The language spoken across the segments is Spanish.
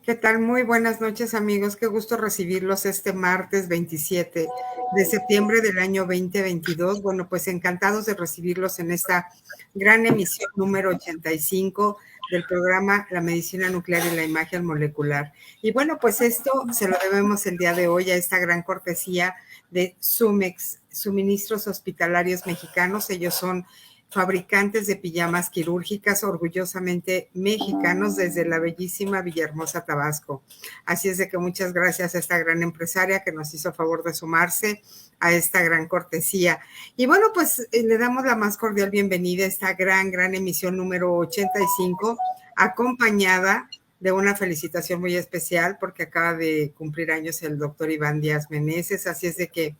¿Qué tal? Muy buenas noches, amigos. Qué gusto recibirlos este martes 27 de septiembre del año 2022. Bueno, pues encantados de recibirlos en esta gran emisión número 85 del programa La Medicina Nuclear y la Imagen Molecular. Y bueno, pues esto se lo debemos el día de hoy a esta gran cortesía de Sumex, Suministros Hospitalarios Mexicanos. Ellos son fabricantes de pijamas quirúrgicas orgullosamente mexicanos desde la bellísima Villahermosa, Tabasco. Así es de que muchas gracias a esta gran empresaria que nos hizo favor de sumarse a esta gran cortesía. Y bueno, pues le damos la más cordial bienvenida a esta gran emisión número 85, acompañada de una felicitación muy especial porque acaba de cumplir años el doctor Iván Díaz Meneses. Así es de que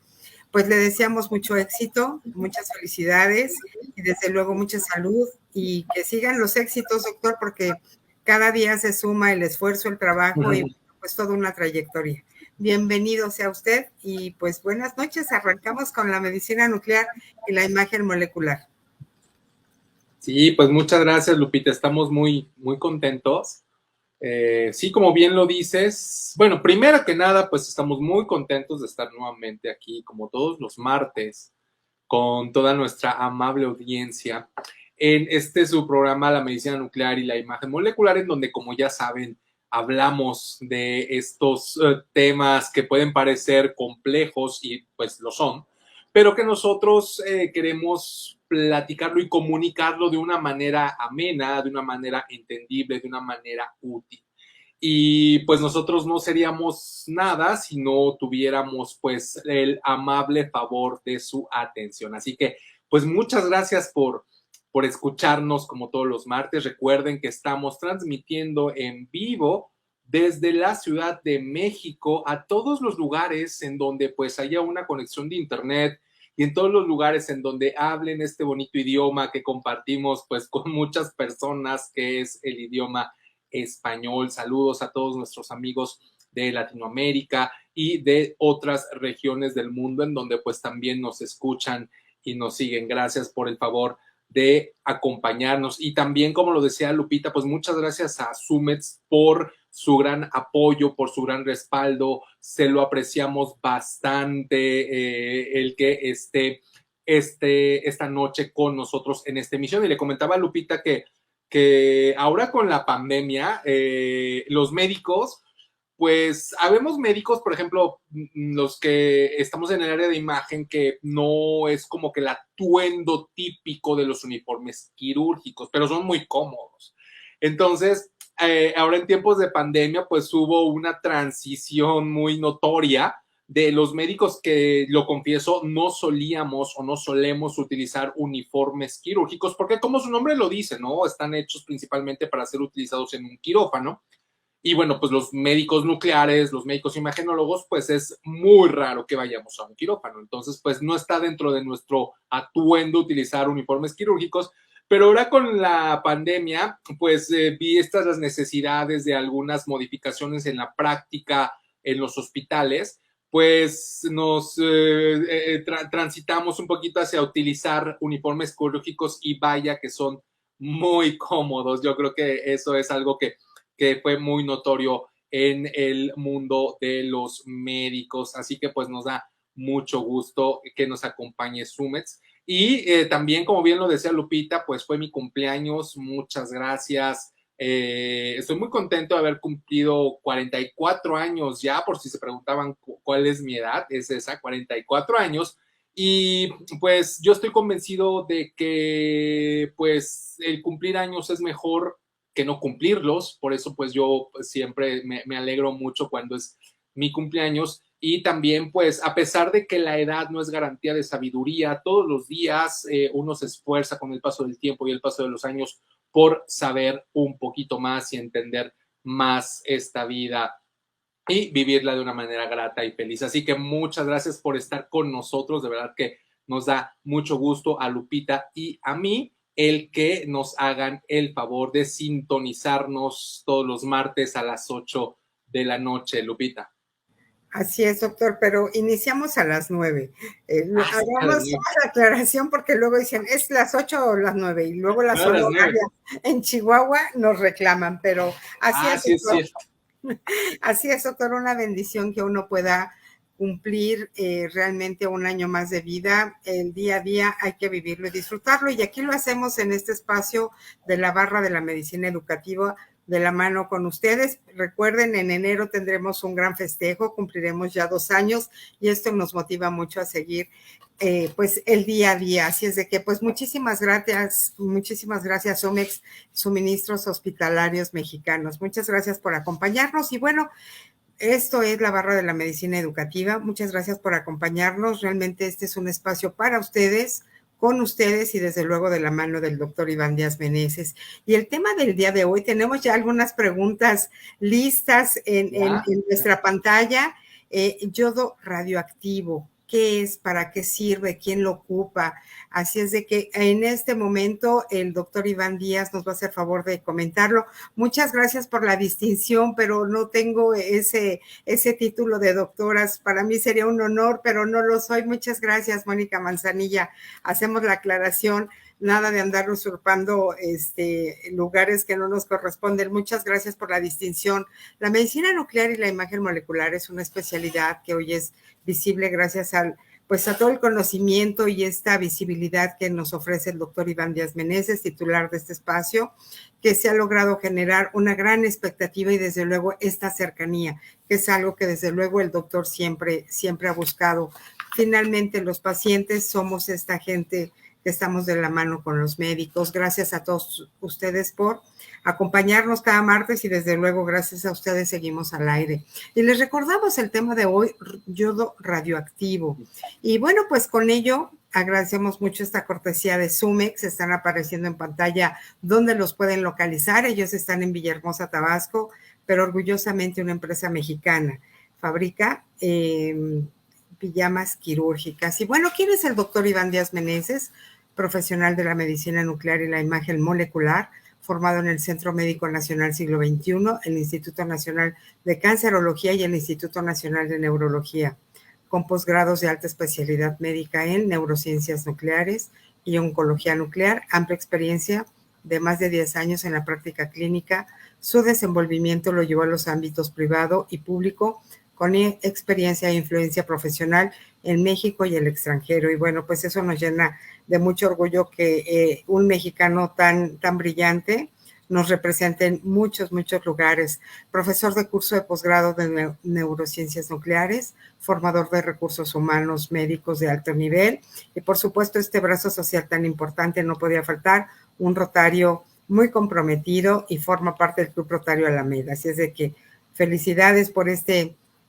pues le deseamos mucho éxito, muchas felicidades y desde luego mucha salud y que sigan los éxitos, doctor, porque cada día se suma el esfuerzo, el trabajo y pues toda una trayectoria. Bienvenido sea usted y pues buenas noches. Arrancamos con la medicina nuclear y la imagen molecular. Sí, pues muchas gracias, Lupita. Estamos muy contentos. Sí, como bien lo dices, bueno, primero que nada, pues estamos muy contentos de estar nuevamente aquí, como todos los martes, con toda nuestra amable audiencia en su programa La Medicina Nuclear y la Imagen Molecular, en donde, como ya saben, hablamos de estos temas que pueden parecer complejos y pues lo son, pero que nosotros queremos platicarlo y comunicarlo de una manera amena, de una manera entendible, de una manera útil. Y pues nosotros no seríamos nada si no tuviéramos pues el amable favor de su atención. Así que pues muchas gracias por escucharnos como todos los martes. Recuerden que estamos transmitiendo en vivo desde la Ciudad de México a todos los lugares en donde pues haya una conexión de internet y en todos los lugares en donde hablen este bonito idioma que compartimos pues con muchas personas, que es el idioma español. Saludos a todos nuestros amigos de Latinoamérica y de otras regiones del mundo en donde pues también nos escuchan y nos siguen. Gracias por el favor de acompañarnos. Y también, como lo decía Lupita, pues muchas gracias a Sumex por su gran apoyo, por su gran respaldo. Se lo apreciamos bastante el que esté esta noche con nosotros en esta emisión. Y le comentaba a Lupita que ahora con la pandemia, los médicos, pues habemos médicos, por ejemplo, los que estamos en el área de imagen, que no es como que el atuendo típico de los uniformes quirúrgicos, pero son muy cómodos. Entonces, ahora en tiempos de pandemia, pues hubo una transición muy notoria de los médicos que, lo confieso, no solíamos o no solemos utilizar uniformes quirúrgicos, porque como su nombre lo dice, ¿no? Están hechos principalmente para ser utilizados en un quirófano. Y bueno, pues los médicos nucleares, los médicos imagenólogos, pues es muy raro que vayamos a un quirófano. Entonces, pues no está dentro de nuestro atuendo utilizar uniformes quirúrgicos. Pero ahora con la pandemia, pues vi las necesidades de algunas modificaciones en la práctica en los hospitales, pues nos transitamos un poquito hacia utilizar uniformes quirúrgicos y vaya que son muy cómodos. Yo creo que eso es algo que fue muy notorio en el mundo de los médicos. Así que pues nos da mucho gusto que nos acompañe Sumex. Y también, como bien lo decía Lupita, pues fue mi cumpleaños. Muchas gracias. Estoy muy contento de haber cumplido 44 años ya, por si se preguntaban cuál es mi edad, es esa, 44 años. Y pues yo estoy convencido de que pues el cumplir años es mejor que no cumplirlos. Por eso pues yo siempre me alegro mucho cuando es mi cumpleaños. Y también pues a pesar de que la edad no es garantía de sabiduría, todos los días uno se esfuerza con el paso del tiempo y el paso de los años por saber un poquito más y entender más esta vida y vivirla de una manera grata y feliz. Así que muchas gracias por estar con nosotros. De verdad que nos da mucho gusto a Lupita y a mí el que nos hagan el favor de sintonizarnos todos los martes a las 8 de la noche, Lupita. Así es, doctor, pero iniciamos a las 9. Hagamos la aclaración porque luego dicen, ¿es las 8 o las 9? Y luego las horarias en Chihuahua nos reclaman, pero así es, doctor. Así es, doctor, una bendición que uno pueda cumplir realmente un año más de vida. El día a día hay que vivirlo y disfrutarlo. Y aquí lo hacemos en este espacio de la barra de la medicina educativa de la mano con ustedes. Recuerden, en enero tendremos un gran festejo, cumpliremos ya 2 años y esto nos motiva mucho a seguir pues el día a día. Así es de que pues muchísimas gracias Somex, Suministros Hospitalarios Mexicanos. Muchas gracias por acompañarnos y bueno, esto es la barra de la medicina educativa. Muchas gracias por acompañarnos. Realmente este es un espacio para ustedes, con ustedes y desde luego de la mano del doctor Iván Díaz Meneses. Y el tema del día de hoy, tenemos ya algunas preguntas listas en nuestra pantalla. Yodo radioactivo, ¿qué es? ¿Para qué sirve? ¿Quién lo ocupa? Así es de que en este momento el doctor Iván Díaz nos va a hacer favor de comentarlo. Muchas gracias por la distinción, pero no tengo ese título de doctoras. Para mí sería un honor, pero no lo soy. Muchas gracias, Mónica Manzanilla. Hacemos la aclaración, nada de andar usurpando lugares que no nos corresponden. Muchas gracias por la distinción. La medicina nuclear y la imagen molecular es una especialidad que hoy es visible gracias pues a todo el conocimiento y esta visibilidad que nos ofrece el doctor Iván Díaz Meneses, titular de este espacio, que se ha logrado generar una gran expectativa y desde luego esta cercanía, que es algo que desde luego el doctor siempre ha buscado. Finalmente los pacientes somos esta gente que estamos de la mano con los médicos. Gracias a todos ustedes por acompañarnos cada martes y desde luego gracias a ustedes seguimos al aire. Y les recordamos el tema de hoy, yodo radioactivo. Y bueno, pues con ello agradecemos mucho esta cortesía de Sumex, están apareciendo en pantalla donde los pueden localizar. Ellos están en Villahermosa, Tabasco, pero orgullosamente una empresa mexicana. Fabrica pijamas quirúrgicas. Y bueno, ¿quién es el doctor Iván Díaz Meneses? Profesional de la medicina nuclear y la imagen molecular, formado en el Centro Médico Nacional Siglo XXI, el Instituto Nacional de Cancerología y el Instituto Nacional de Neurología, con posgrados de alta especialidad médica en neurociencias nucleares y oncología nuclear, amplia experiencia de más de 10 años en la práctica clínica. Su desenvolvimiento lo llevó a los ámbitos privado y público, con experiencia e influencia profesional en México y el extranjero. Y bueno, pues eso nos llena de mucho orgullo que un mexicano tan brillante nos representa en muchos lugares. Profesor de curso de posgrado de neurociencias nucleares, formador de recursos humanos médicos de alto nivel y por supuesto este brazo social tan importante no podía faltar, un rotario muy comprometido y forma parte del Club Rotario Alameda. Así es de que felicidades por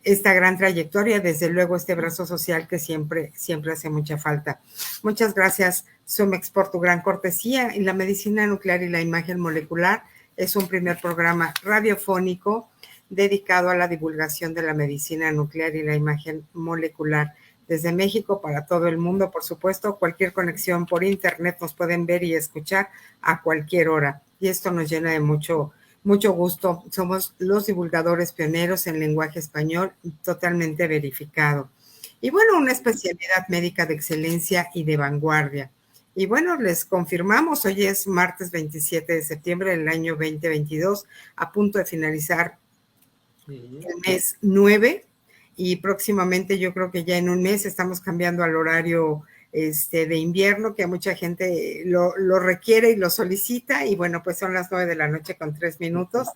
esta gran trayectoria, desde luego este brazo social que siempre hace mucha falta. Muchas gracias, Sumex, por tu gran cortesía. Y la medicina nuclear y la imagen molecular es un primer programa radiofónico dedicado a la divulgación de la medicina nuclear y la imagen molecular. Desde México para todo el mundo, por supuesto, cualquier conexión por internet nos pueden ver y escuchar a cualquier hora. Y esto nos llena de mucho gusto. Somos los divulgadores pioneros en lenguaje español, totalmente verificado. Y bueno, una especialidad médica de excelencia y de vanguardia. Y bueno, les confirmamos, hoy es martes 27 de septiembre del año 2022, a punto de finalizar el mes 9 y próximamente yo creo que ya en un mes estamos cambiando al horario de invierno, que a mucha gente lo requiere y lo solicita, y bueno, pues son las 9 de la noche con 3 minutos.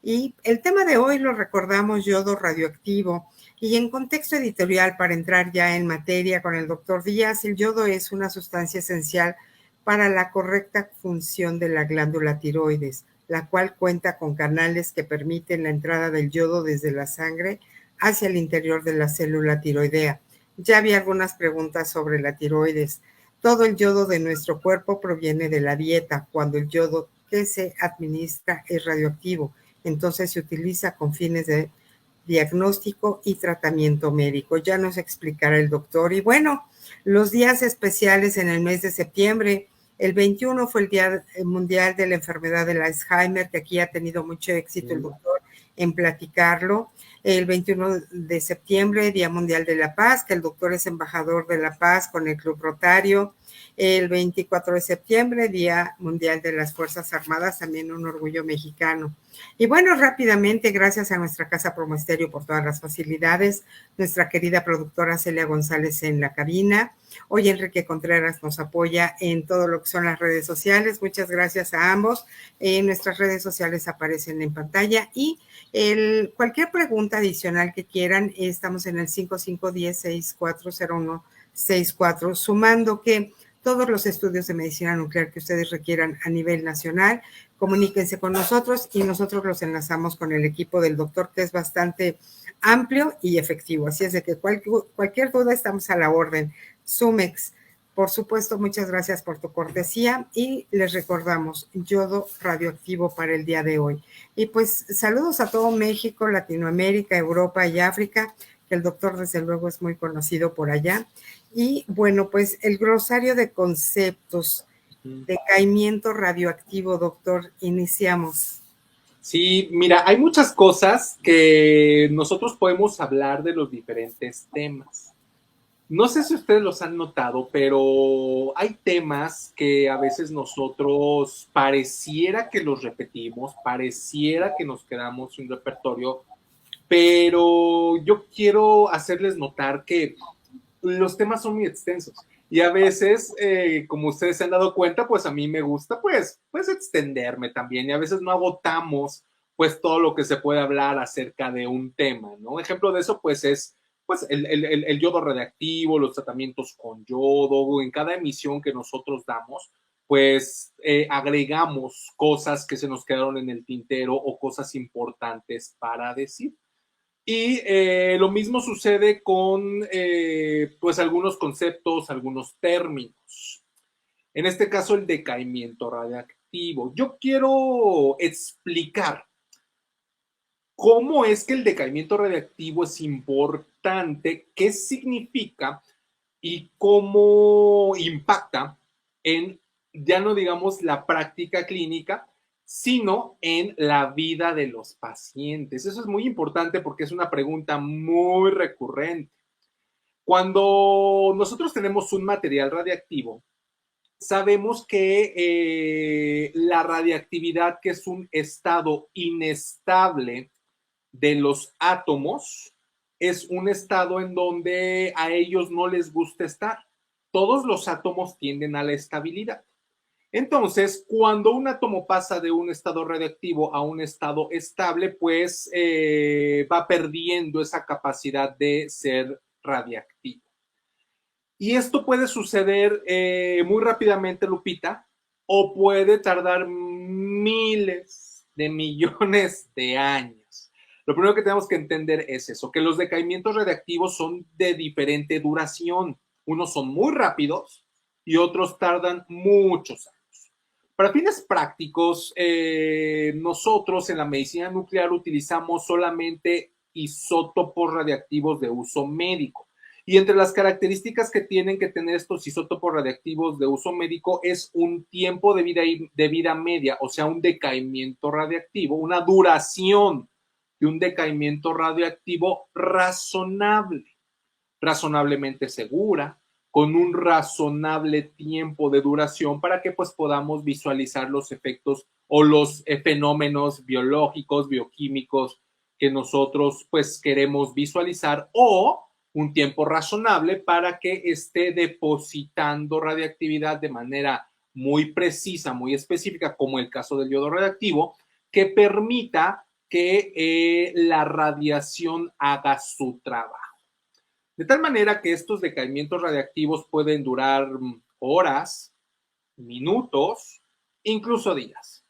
Y el tema de hoy lo recordamos, yodo radioactivo. Y en contexto editorial, para entrar ya en materia con el doctor Díaz, el yodo es una sustancia esencial para la correcta función de la glándula tiroides, la cual cuenta con canales que permiten la entrada del yodo desde la sangre hacia el interior de la célula tiroidea. Ya había algunas preguntas sobre la tiroides. Todo el yodo de nuestro cuerpo proviene de la dieta, cuando el yodo que se administra es radioactivo. Entonces se utiliza con fines de diagnóstico y tratamiento médico. Ya nos explicará el doctor. Y bueno, los días especiales en el mes de septiembre. El 21 fue el Día Mundial de la Enfermedad del Alzheimer, que aquí ha tenido mucho éxito el doctor en platicarlo. El 21 de septiembre, Día Mundial de la Paz, que el doctor es embajador de la paz con el Club Rotario. El 24 de septiembre, Día Mundial de las Fuerzas Armadas, también un orgullo mexicano. Y bueno, rápidamente, gracias a nuestra Casa Promo Estéreo por todas las facilidades, nuestra querida productora Celia González en la cabina. Hoy Enrique Contreras nos apoya en todo lo que son las redes sociales. Muchas gracias a ambos. Nuestras redes sociales aparecen en pantalla y cualquier pregunta adicional que quieran, estamos en el 5510-640164, sumando que todos los estudios de medicina nuclear que ustedes requieran a nivel nacional, comuníquense con nosotros y nosotros los enlazamos con el equipo del doctor, que es bastante amplio y efectivo. Así es de que cualquier duda estamos a la orden. Sumex, por supuesto, muchas gracias por tu cortesía y les recordamos yodo radioactivo para el día de hoy. Y pues saludos a todo México, Latinoamérica, Europa y África, que el doctor desde luego es muy conocido por allá. Y bueno, pues el glosario de conceptos, decaimiento radioactivo, doctor, iniciamos. Sí, mira, hay muchas cosas que nosotros podemos hablar de los diferentes temas. No sé si ustedes los han notado, pero hay temas que a veces nosotros pareciera que los repetimos, pareciera que nos quedamos sin repertorio, pero yo quiero hacerles notar que los temas son muy extensos y a veces, como ustedes se han dado cuenta, pues a mí me gusta pues extenderme también y a veces no agotamos pues todo lo que se puede hablar acerca de un tema, ¿no? Ejemplo de eso pues es pues el yodo radiactivo, los tratamientos con yodo, en cada emisión que nosotros damos, pues agregamos cosas que se nos quedaron en el tintero o cosas importantes para decir. Y lo mismo sucede con pues algunos conceptos, algunos términos. En este caso, el decaimiento radiactivo. Yo quiero explicar cómo es que el decaimiento radiactivo es importante, qué significa y cómo impacta en, ya no digamos la práctica clínica, sino en la vida de los pacientes. Eso es muy importante porque es una pregunta muy recurrente. Cuando nosotros tenemos un material radiactivo, sabemos que la radiactividad, que es un estado inestable de los átomos, es un estado en donde a ellos no les gusta estar. Todos los átomos tienden a la estabilidad. Entonces, cuando un átomo pasa de un estado radiactivo a un estado estable, pues va perdiendo esa capacidad de ser radiactivo. Y esto puede suceder muy rápidamente, Lupita, o puede tardar miles de millones de años. Lo primero que tenemos que entender es eso, que los decaimientos radiactivos son de diferente duración. Unos son muy rápidos y otros tardan muchos años. Para fines prácticos, nosotros en la medicina nuclear utilizamos solamente isótopos radiactivos de uso médico. Y entre las características que tienen que tener estos isótopos radiactivos de uso médico es un tiempo de vida media, o sea, un decaimiento radiactivo, una duración de un decaimiento radioactivo razonable, razonablemente segura, con un razonable tiempo de duración para que pues podamos visualizar los efectos o los fenómenos biológicos, bioquímicos que nosotros pues queremos visualizar, o un tiempo razonable para que esté depositando radiactividad de manera muy precisa, muy específica, como el caso del yodo radiactivo, que permita que la radiación haga su trabajo. De tal manera que estos decaimientos radiactivos pueden durar horas, minutos, incluso días.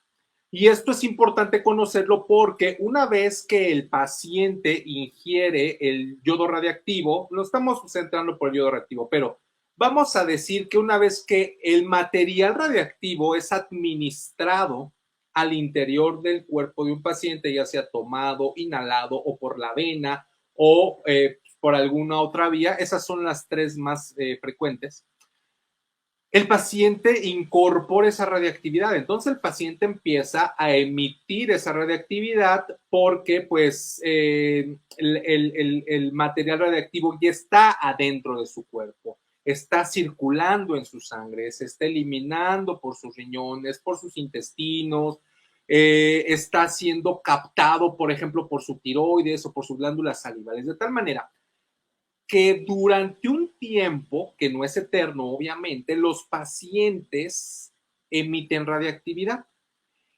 Y esto es importante conocerlo porque una vez que el paciente ingiere el yodo radiactivo, lo estamos centrando por el yodo radiactivo, pero vamos a decir que una vez que el material radiactivo es administrado al interior del cuerpo de un paciente, ya sea tomado, inhalado o por la vena o por alguna otra vía, esas son las tres más frecuentes, el paciente incorpora esa radiactividad. Entonces el paciente empieza a emitir esa radiactividad porque pues el material radiactivo ya está adentro de su cuerpo está circulando en su sangre, se está eliminando por sus riñones, por sus intestinos, está siendo captado, por ejemplo, por su tiroides o por sus glándulas salivales, de tal manera que durante un tiempo, que no es eterno, obviamente, los pacientes emiten radiactividad.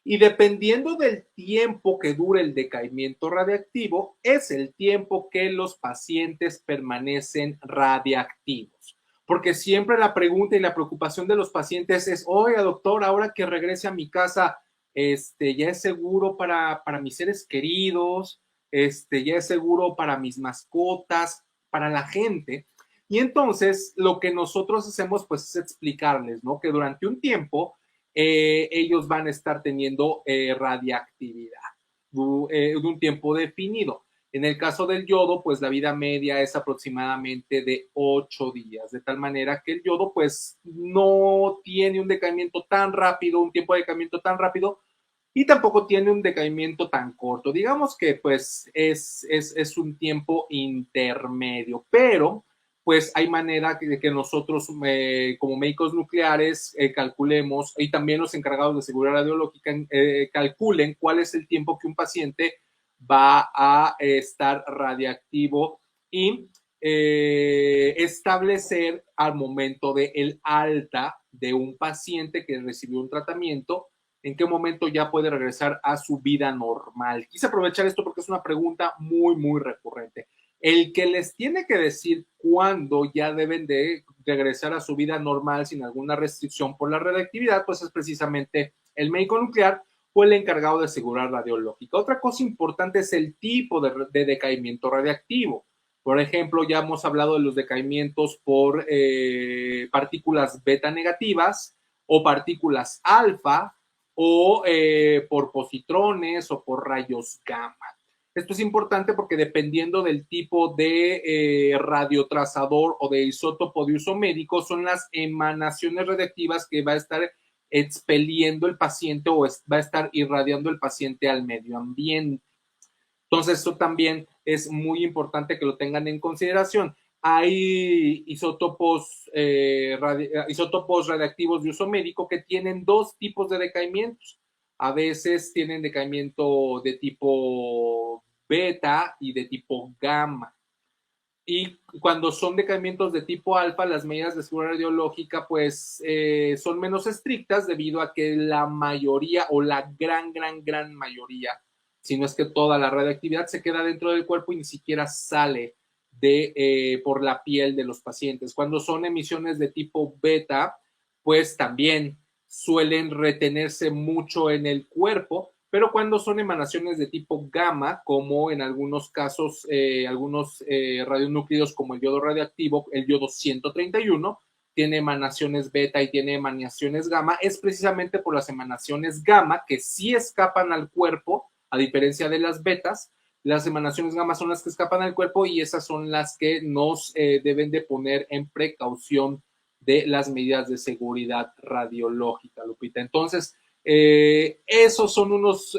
Y dependiendo del tiempo que dure el decaimiento radiactivo, es el tiempo que los pacientes permanecen radiactivos. Porque siempre la pregunta y la preocupación de los pacientes es, oiga, doctor, ahora que regrese a mi casa, ya es seguro para mis seres queridos, ya es seguro para mis mascotas, para la gente. Y entonces lo que nosotros hacemos pues es explicarles, ¿no? Que durante un tiempo ellos van a estar teniendo radiactividad de un tiempo definido. En el caso del yodo, pues la vida media es aproximadamente de 8 días, de tal manera que el yodo pues no tiene un decaimiento tan rápido, un tiempo de decaimiento tan rápido, y tampoco tiene un decaimiento tan corto. Digamos que pues es un tiempo intermedio, pero pues hay manera de que nosotros como médicos nucleares calculemos, y también los encargados de seguridad radiológica calculen cuál es el tiempo que un paciente va a estar radiactivo y establecer al momento del alta de un paciente que recibió un tratamiento, en qué momento ya puede regresar a su vida normal. Quise aprovechar esto porque es una pregunta muy, muy recurrente. El que les tiene que decir cuándo ya deben de regresar a su vida normal sin alguna restricción por la radiactividad, pues es precisamente el médico nuclear o el encargado de seguridad radiológica. Otra cosa importante es el tipo de decaimiento radiactivo. Por ejemplo, ya hemos hablado de los decaimientos por partículas beta negativas o partículas alfa, o por positrones o por rayos gamma. Esto es importante porque dependiendo del tipo de radiotrazador o de isótopo de uso médico, son las emanaciones radiactivas que va a estar expeliendo el paciente o va a estar irradiando el paciente al medio ambiente. Entonces, esto también es muy importante que lo tengan en consideración. Hay isótopos radiactivos de uso médico que tienen dos tipos de decaimientos. A veces tienen decaimiento de tipo beta y de tipo gamma. Y cuando son decaimientos de tipo alfa, las medidas de seguridad radiológica pues son menos estrictas debido a que la mayoría o la gran mayoría, si no es que toda la radioactividad se queda dentro del cuerpo y ni siquiera sale por la piel de los pacientes. Cuando son emisiones de tipo beta, pues también suelen retenerse mucho en el cuerpo, pero cuando son emanaciones de tipo gamma, como en algunos casos, algunos radionúclidos como el yodo radioactivo, el yodo 131, tiene emanaciones beta y tiene emanaciones gamma, es precisamente por las emanaciones gamma que sí escapan al cuerpo, a diferencia de las betas. Las emanaciones gamma son las que escapan al cuerpo y esas son las que nos deben de poner en precaución de las medidas de seguridad radiológica, Lupita. Entonces, esos son unos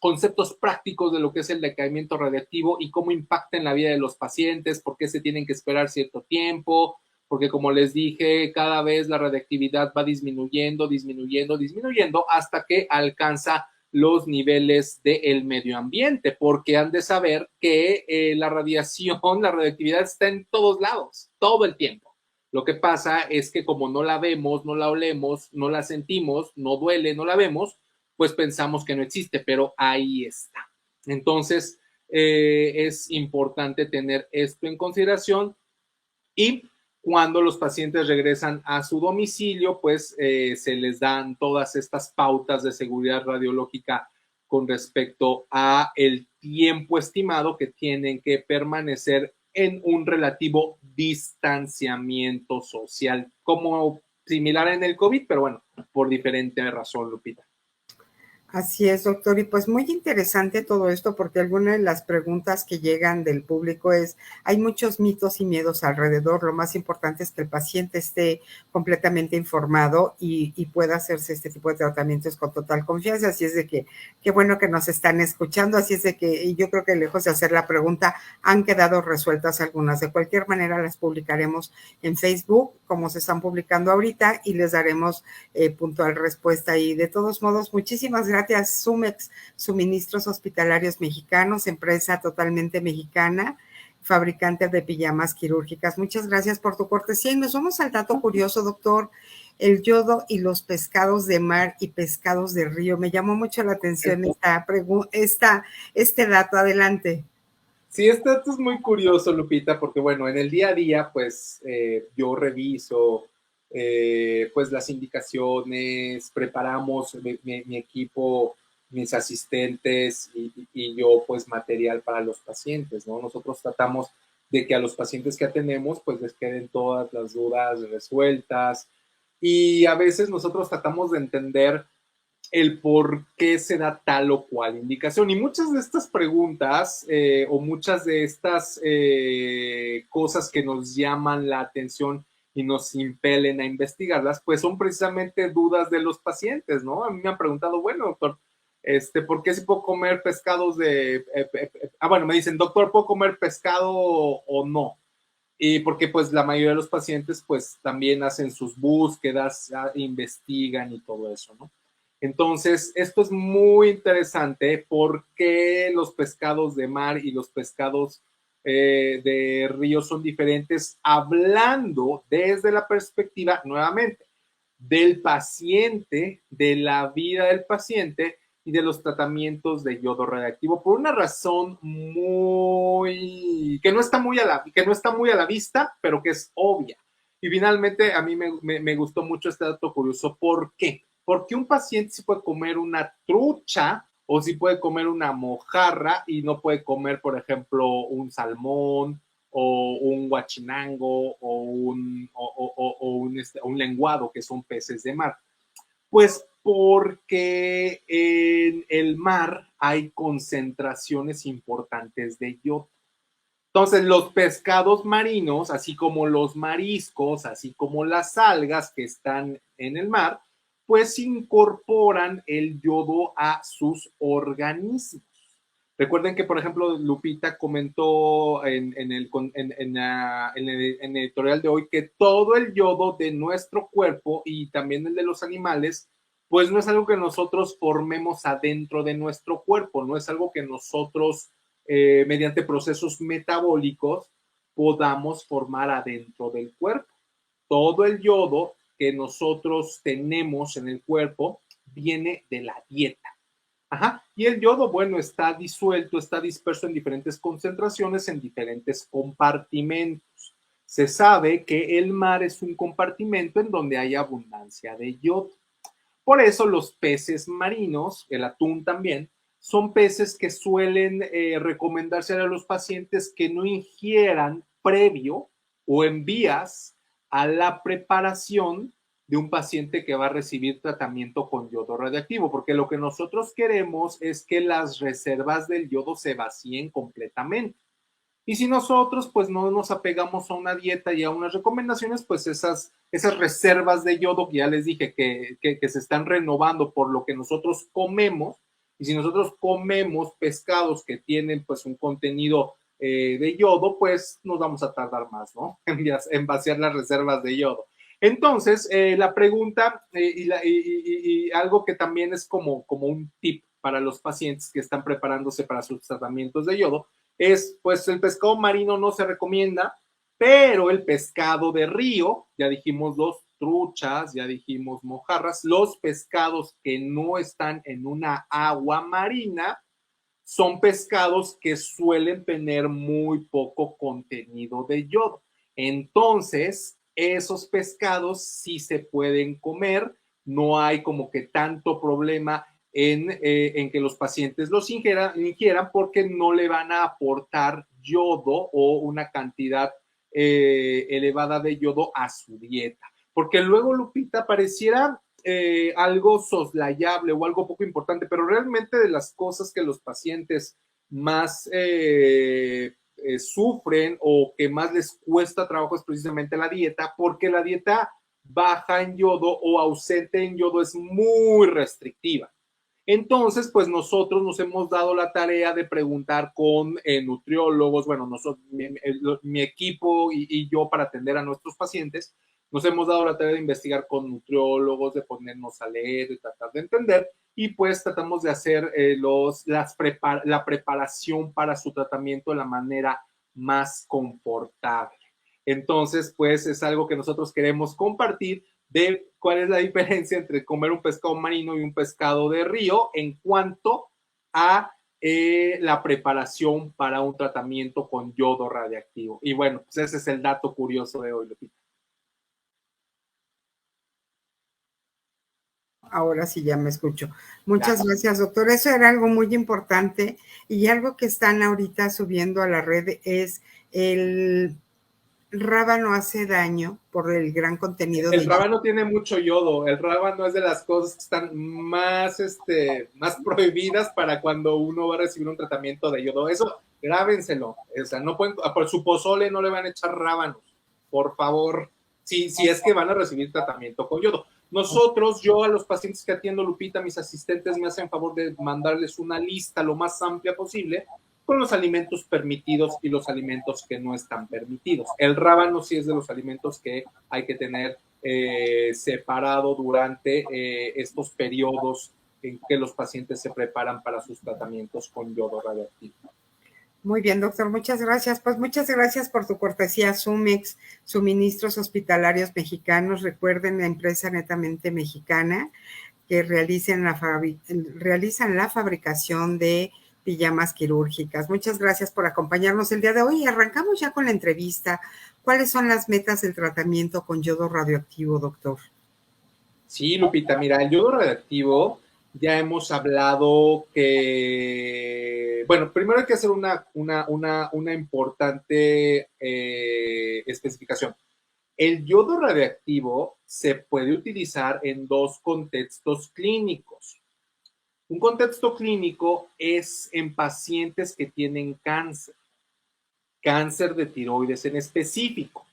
conceptos prácticos de lo que es el decaimiento radiactivo y cómo impacta en la vida de los pacientes, por qué se tienen que esperar cierto tiempo, porque como les dije, cada vez la radiactividad va disminuyendo hasta que alcanza los niveles del medio ambiente, porque han de saber que la radiación, la radioactividad está en todos lados, todo el tiempo. Lo que pasa es que como no la vemos, no la olemos, no la sentimos, no duele, no la vemos, pues pensamos que no existe, pero ahí está. Entonces, es importante tener esto en consideración y cuando los pacientes regresan a su domicilio, pues se les dan todas estas pautas de seguridad radiológica con respecto a el tiempo estimado que tienen que permanecer en un relativo distanciamiento social, como similar en el COVID, pero bueno, por diferente razón, Lupita. Así es, doctor. Y pues muy interesante todo esto porque algunas de las preguntas que llegan del público es, hay muchos mitos y miedos alrededor. Lo más importante es que el paciente esté completamente informado y pueda hacerse este tipo de tratamientos con total confianza. Así es de que, qué bueno que nos están escuchando. Así es de que, y yo creo que lejos de hacer la pregunta, han quedado resueltas algunas. De cualquier manera, las publicaremos en Facebook, como se están publicando ahorita, y les daremos puntual respuesta. Y de todos modos, muchísimas gracias. Sumex, Suministros Hospitalarios Mexicanos, empresa totalmente mexicana, fabricante de pijamas quirúrgicas. Muchas gracias por tu cortesía. Y nos vamos al dato curioso, doctor. El yodo y los pescados de mar y pescados de río. Me llamó mucho la atención este dato. Adelante. Sí, este dato es muy curioso, Lupita, porque bueno, en el día a día, pues yo reviso pues las indicaciones, preparamos mi equipo, mis asistentes y yo pues material para los pacientes, ¿no? Nosotros tratamos de que a los pacientes que atendemos pues les queden todas las dudas resueltas y a veces nosotros tratamos de entender el por qué se da tal o cual indicación. Y muchas de estas preguntas o muchas de estas cosas que nos llaman la atención y nos impelen a investigarlas, pues son precisamente dudas de los pacientes, ¿no? A mí me han preguntado, bueno, doctor, ¿por qué si puedo comer pescados de... bueno, me dicen, doctor, ¿puedo comer pescado o no? Y porque pues la mayoría de los pacientes pues también hacen sus búsquedas, investigan y todo eso, ¿no? Entonces, esto es muy interesante porque los pescados de mar y los pescados de río son diferentes, hablando desde la perspectiva, nuevamente, del paciente, de la vida del paciente y de los tratamientos de yodo radiactivo por una razón muy que no está muy a la vista, pero que es obvia. Y finalmente a mí me gustó mucho este dato curioso. ¿Por qué? Porque un paciente sí puede comer una trucha o sí puede comer una mojarra y no puede comer, por ejemplo, un salmón o un guachinango o un lenguado, que son peces de mar. Pues porque en el mar hay concentraciones importantes de yodo. Entonces, los pescados marinos, así como los mariscos, así como las algas que están en el mar, pues incorporan el yodo a sus organismos. Recuerden que, por ejemplo, Lupita comentó en el editorial de hoy que todo el yodo de nuestro cuerpo y también el de los animales, pues no es algo que nosotros formemos adentro de nuestro cuerpo, no es algo que nosotros, mediante procesos metabólicos, podamos formar adentro del cuerpo. Todo el yodo que nosotros tenemos en el cuerpo viene de la dieta. Ajá. Y el yodo, bueno, está disuelto, está disperso en diferentes concentraciones, en diferentes compartimentos. Se sabe que el mar es un compartimento en donde hay abundancia de yodo. Por eso los peces marinos, el atún también, son peces que suelen recomendarse a los pacientes que no ingieran previo o en vías a la preparación de un paciente que va a recibir tratamiento con yodo radiactivo, porque lo que nosotros queremos es que las reservas del yodo se vacíen completamente. Y si nosotros pues no nos apegamos a una dieta y a unas recomendaciones, pues esas reservas de yodo que ya les dije que se están renovando por lo que nosotros comemos, y si nosotros comemos pescados que tienen pues un contenido de yodo, pues nos vamos a tardar más, ¿no? En vaciar las reservas de yodo. Entonces, la pregunta y algo que también es como un tip para los pacientes que están preparándose para sus tratamientos de yodo, es, pues el pescado marino no se recomienda, pero el pescado de río, ya dijimos los truchas, ya dijimos mojarras, los pescados que no están en una agua marina, son pescados que suelen tener muy poco contenido de yodo. Entonces, esos pescados sí se pueden comer, no hay como que tanto problema en que los pacientes los ingieran porque no le van a aportar yodo o una cantidad elevada de yodo a su dieta. Porque luego, Lupita, pareciera algo soslayable o algo poco importante, pero realmente de las cosas que los pacientes más sufren o que más les cuesta trabajo es precisamente la dieta, porque la dieta baja en yodo o ausente en yodo es muy restrictiva. Entonces, pues nosotros nos hemos dado la tarea de preguntar con nutriólogos, bueno, mi equipo y yo para atender a nuestros pacientes, nos hemos dado la tarea de investigar con nutriólogos, de ponernos a leer, de tratar de entender, y pues tratamos de hacer la preparación para su tratamiento de la manera más confortable. Entonces, pues es algo que nosotros queremos compartir de cuál es la diferencia entre comer un pescado marino y un pescado de río en cuanto a la preparación para un tratamiento con yodo radiactivo. Y bueno, pues ese es el dato curioso de hoy, Lupita. Ahora sí ya me escucho. Muchas gracias, doctor. Eso era algo muy importante y algo que están ahorita subiendo a la red es el rábano hace daño por el gran contenido de El rábano tiene mucho yodo. El rábano es de las cosas que están más prohibidas para cuando uno va a recibir un tratamiento de yodo. Eso, grábenselo. O sea, no pueden, por su pozole no le van a echar rábanos, por favor, si es que van a recibir tratamiento con yodo. Nosotros, yo a los pacientes que atiendo, Lupita, mis asistentes me hacen favor de mandarles una lista lo más amplia posible con los alimentos permitidos y los alimentos que no están permitidos. El rábano sí es de los alimentos que hay que tener separado durante estos periodos en que los pacientes se preparan para sus tratamientos con yodo radioactivo. Muy bien, doctor, muchas gracias. Pues muchas gracias por tu cortesía, Sumex, Suministros Hospitalarios Mexicanos. Recuerden, la empresa netamente mexicana que realizan la fabricación de pijamas quirúrgicas. Muchas gracias por acompañarnos el día de hoy. Arrancamos ya con la entrevista. ¿Cuáles son las metas del tratamiento con yodo radioactivo, doctor? Sí, Lupita, mira, el yodo radioactivo ya hemos hablado que, bueno, primero hay que hacer una importante especificación. El yodo radioactivo se puede utilizar en dos contextos clínicos. Un contexto clínico es en pacientes que tienen cáncer de tiroides en específico.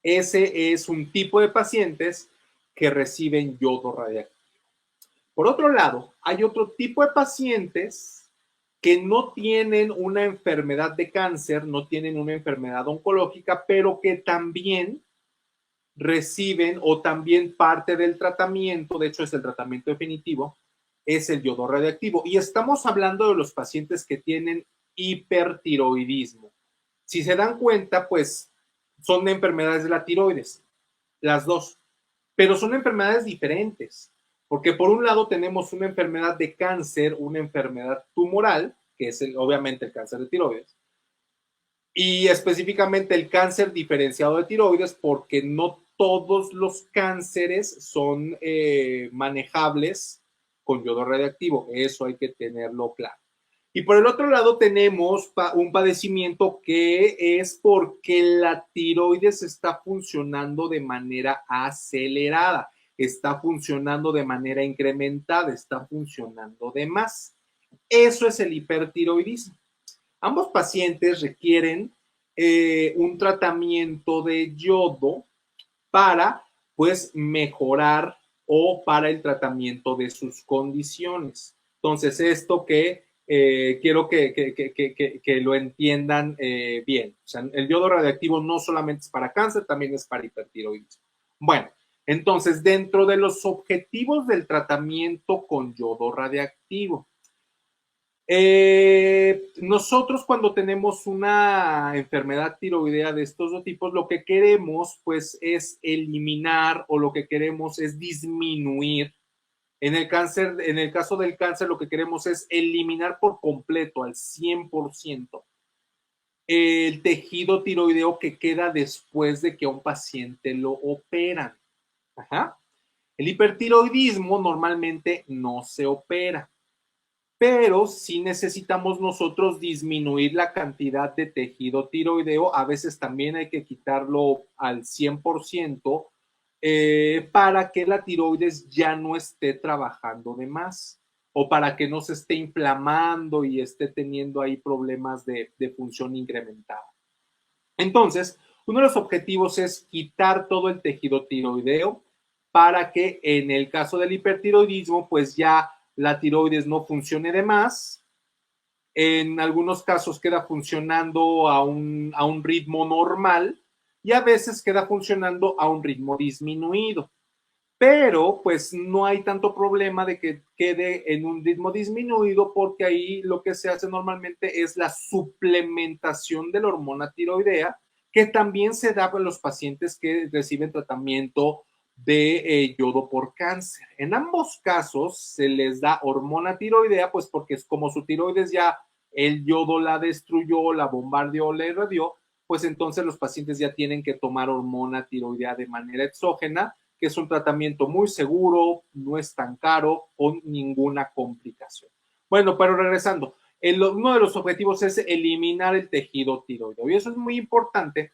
Ese es un tipo de pacientes que reciben yodo radioactivo. Por otro lado, hay otro tipo de pacientes que no tienen una enfermedad de cáncer, no tienen una enfermedad oncológica, pero que también reciben o también parte del tratamiento, de hecho es el tratamiento definitivo, es el yodo radioactivo. Y estamos hablando de los pacientes que tienen hipertiroidismo. Si se dan cuenta, pues son de enfermedades de la tiroides, las dos, pero son enfermedades diferentes, porque por un lado tenemos una enfermedad de cáncer, una enfermedad tumoral, que es obviamente el cáncer de tiroides, y específicamente el cáncer diferenciado de tiroides, porque no todos los cánceres son manejables con yodo radioactivo. Eso hay que tenerlo claro. Y por el otro lado tenemos un padecimiento que es porque la tiroides está funcionando de manera acelerada, está funcionando de manera incrementada, está funcionando de más. Eso es el hipertiroidismo. Ambos pacientes requieren un tratamiento de yodo para, pues, mejorar o para el tratamiento de sus condiciones. Entonces, esto que quiero que lo entiendan bien. O sea, el yodo radioactivo no solamente es para cáncer, también es para hipertiroidismo. Bueno, entonces, dentro de los objetivos del tratamiento con yodo radioactivo, nosotros cuando tenemos una enfermedad tiroidea de estos dos tipos, lo que queremos pues es eliminar o lo que queremos es disminuir. En el cáncer, en el caso del cáncer, lo que queremos es eliminar por completo al 100% el tejido tiroideo que queda después de que a un paciente lo operan. Ajá. El hipertiroidismo normalmente no se opera, pero sí necesitamos nosotros disminuir la cantidad de tejido tiroideo. A veces también hay que quitarlo al 100%, para que la tiroides ya no esté trabajando de más o para que no se esté inflamando y esté teniendo ahí problemas de función incrementada. Entonces, uno de los objetivos es quitar todo el tejido tiroideo para que en el caso del hipertiroidismo, pues ya la tiroides no funcione de más. En algunos casos queda funcionando a un ritmo normal y a veces queda funcionando a un ritmo disminuido. Pero pues no hay tanto problema de que quede en un ritmo disminuido porque ahí lo que se hace normalmente es la suplementación de la hormona tiroidea, que también se da a los pacientes que reciben tratamiento de yodo por cáncer. En ambos casos se les da hormona tiroidea, pues porque es como su tiroides ya el yodo la destruyó, la bombardeó, la irradió, pues entonces los pacientes ya tienen que tomar hormona tiroidea de manera exógena, que es un tratamiento muy seguro, no es tan caro, con ninguna complicación. Bueno, pero regresando, uno de los objetivos es eliminar el tejido tiroideo y eso es muy importante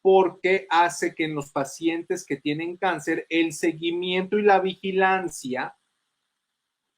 porque hace que en los pacientes que tienen cáncer el seguimiento y la vigilancia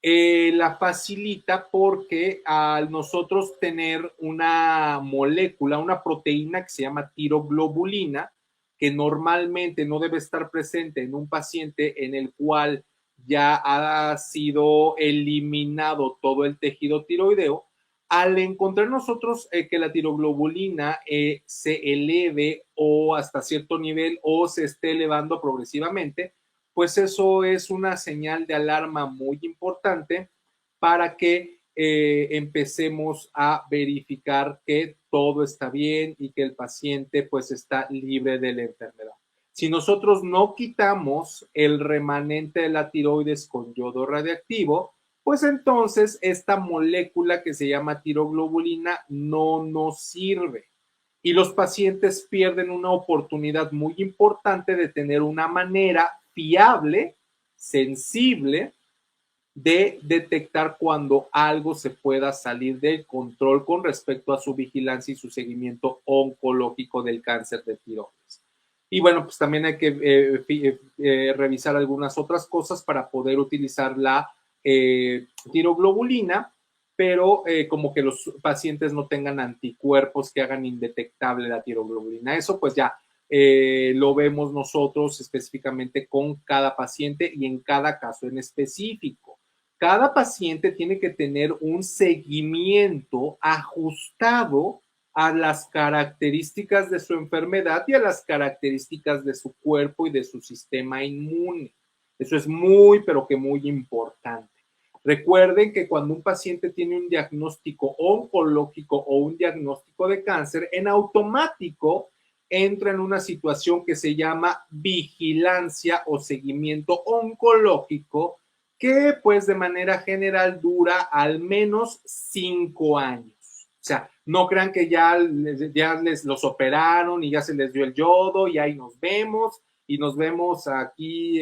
la facilita porque al nosotros tener una molécula, una proteína que se llama tiroglobulina, que normalmente no debe estar presente en un paciente en el cual ya ha sido eliminado todo el tejido tiroideo, al encontrar nosotros que la tiroglobulina se eleve o hasta cierto nivel o se esté elevando progresivamente, pues eso es una señal de alarma muy importante para que empecemos a verificar que todo está bien y que el paciente pues está libre de la enfermedad. Si nosotros no quitamos el remanente de la tiroides con yodo radiactivo, pues entonces esta molécula que se llama tiroglobulina no nos sirve. Y los pacientes pierden una oportunidad muy importante de tener una manera fiable, sensible, de detectar cuando algo se pueda salir del control con respecto a su vigilancia y su seguimiento oncológico del cáncer de tiroides. Y bueno, pues también hay que revisar algunas otras cosas para poder utilizar la tiroglobulina, pero como que los pacientes no tengan anticuerpos que hagan indetectable la tiroglobulina. Eso pues ya lo vemos nosotros específicamente con cada paciente y en cada caso en específico. Cada paciente tiene que tener un seguimiento ajustado a las características de su enfermedad y a las características de su cuerpo y de su sistema inmune. Eso es muy, pero que muy importante. Recuerden que cuando un paciente tiene un diagnóstico oncológico o un diagnóstico de cáncer, en automático entra en una situación que se llama vigilancia o seguimiento oncológico, que pues de manera general dura al menos 5 años. O sea, no crean que ya les los operaron y ya se les dio el yodo y ahí nos vemos y nos vemos aquí,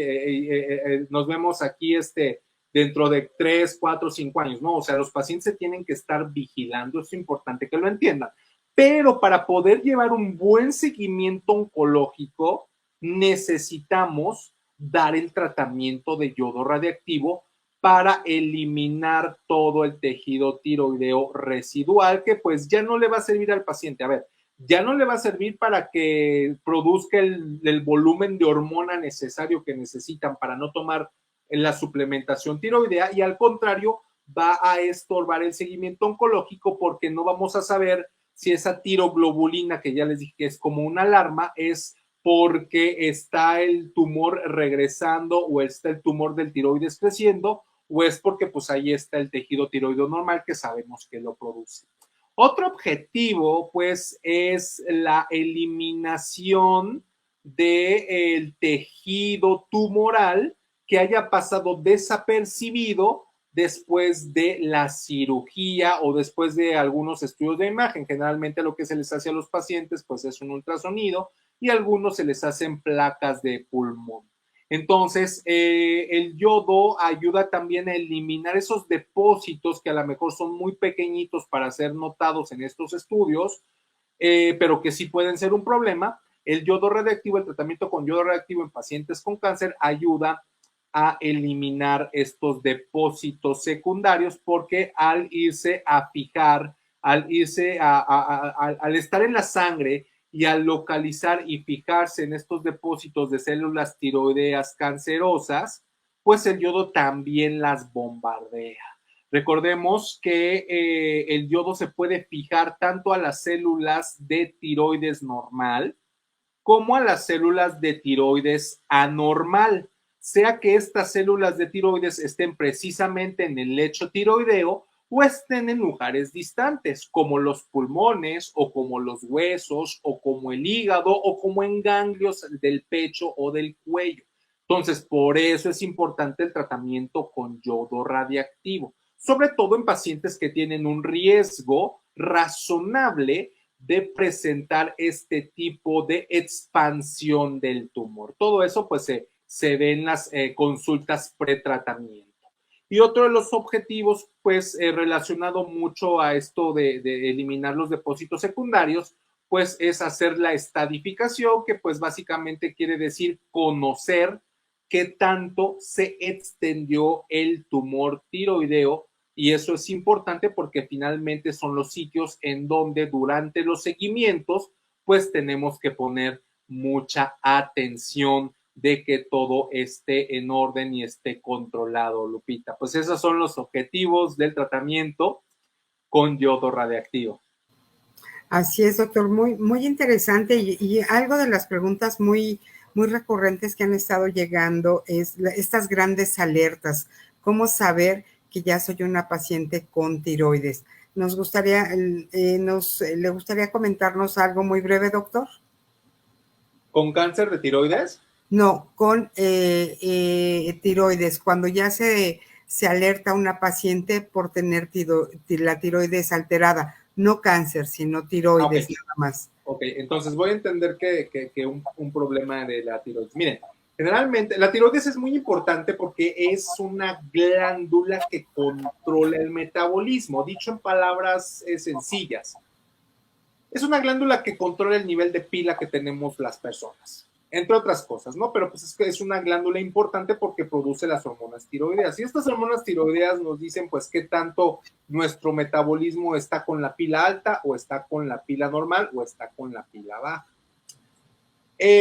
dentro de 3, 4, 5 años. No, o sea, los pacientes se tienen que estar vigilando, es importante que lo entiendan. Pero para poder llevar un buen seguimiento oncológico, necesitamos dar el tratamiento de yodo radiactivo para eliminar todo el tejido tiroideo residual que pues ya no le va a servir al paciente. A ver, ya no le va a servir para que produzca el volumen de hormona necesario que necesitan para no tomar la suplementación tiroidea y al contrario va a estorbar el seguimiento oncológico porque no vamos a saber si esa tiroglobulina que ya les dije que es como una alarma es porque está el tumor regresando o está el tumor del tiroides creciendo o es porque pues ahí está el tejido tiroideo normal que sabemos que lo produce. Otro objetivo pues es la eliminación del tejido tumoral que haya pasado desapercibido después de la cirugía o después de algunos estudios de imagen. Generalmente lo que se les hace a los pacientes pues es un ultrasonido y a algunos se les hacen placas de pulmón. Entonces, el yodo ayuda también a eliminar esos depósitos que a lo mejor son muy pequeñitos para ser notados en estos estudios, pero que sí pueden ser un problema. El yodo radioactivo, el tratamiento con yodo radioactivo en pacientes con cáncer ayuda a eliminar estos depósitos secundarios porque al irse a fijar, al estar en la sangre y al localizar y fijarse en estos depósitos de células tiroideas cancerosas, pues el yodo también las bombardea. Recordemos que el yodo se puede fijar tanto a las células de tiroides normal como a las células de tiroides anormal, sea que estas células de tiroides estén precisamente en el lecho tiroideo o estén en lugares distantes, como los pulmones o como los huesos o como el hígado o como en ganglios del pecho o del cuello. Entonces, por eso es importante el tratamiento con yodo radiactivo, sobre todo en pacientes que tienen un riesgo razonable de presentar este tipo de expansión del tumor. Todo eso pues se ve en las consultas pretratamiento. Y otro de los objetivos pues relacionado mucho a esto de eliminar los depósitos secundarios pues es hacer la estadificación, que pues básicamente quiere decir conocer qué tanto se extendió el tumor tiroideo, y eso es importante porque finalmente son los sitios en donde durante los seguimientos pues tenemos que poner mucha atención de que todo esté en orden y esté controlado, Lupita. Pues esos son los objetivos del tratamiento con yodo radiactivo. Así es, doctor, muy interesante y algo de las preguntas muy recurrentes que han estado llegando es estas grandes alertas. ¿Cómo saber que ya soy una paciente con tiroides? Nos gustaría, ¿le gustaría comentarnos algo muy breve, doctor? ¿Con cáncer de tiroides? No, con tiroides, cuando ya se alerta a una paciente por tener la tiroides alterada, no cáncer, sino tiroides Okay. nada más. Ok, entonces voy a entender que un problema de la tiroides. Miren, generalmente la tiroides es muy importante porque es una glándula que controla el metabolismo. Dicho en palabras sencillas, es una glándula que controla el nivel de pila que tenemos las personas, entre otras cosas, ¿no? Pero pues es que es una glándula importante porque produce las hormonas tiroideas. Y estas hormonas tiroideas nos dicen, pues, qué tanto nuestro metabolismo está con la pila alta o está con la pila normal o está con la pila baja.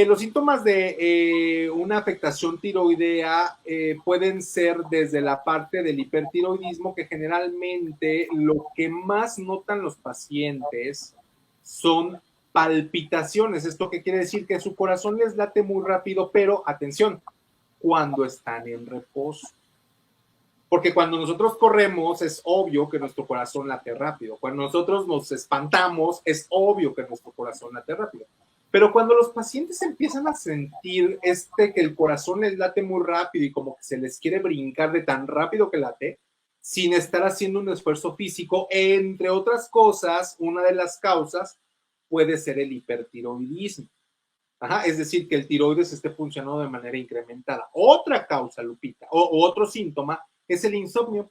Los síntomas de una afectación tiroidea pueden ser desde la parte del hipertiroidismo, que generalmente lo que más notan los pacientes son palpitaciones. ¿Esto qué quiere decir? Que su corazón les late muy rápido, pero atención, cuando están en reposo. Porque cuando nosotros corremos es obvio que nuestro corazón late rápido. Cuando nosotros nos espantamos es obvio que nuestro corazón late rápido. Pero cuando los pacientes empiezan a sentir que el corazón les late muy rápido y como que se les quiere brincar de tan rápido que late, sin estar haciendo un esfuerzo físico, entre otras cosas, una de las causas puede ser el hipertiroidismo. Ajá, es decir, que el tiroides esté funcionando de manera incrementada. Otra causa, Lupita, o otro síntoma es el insomnio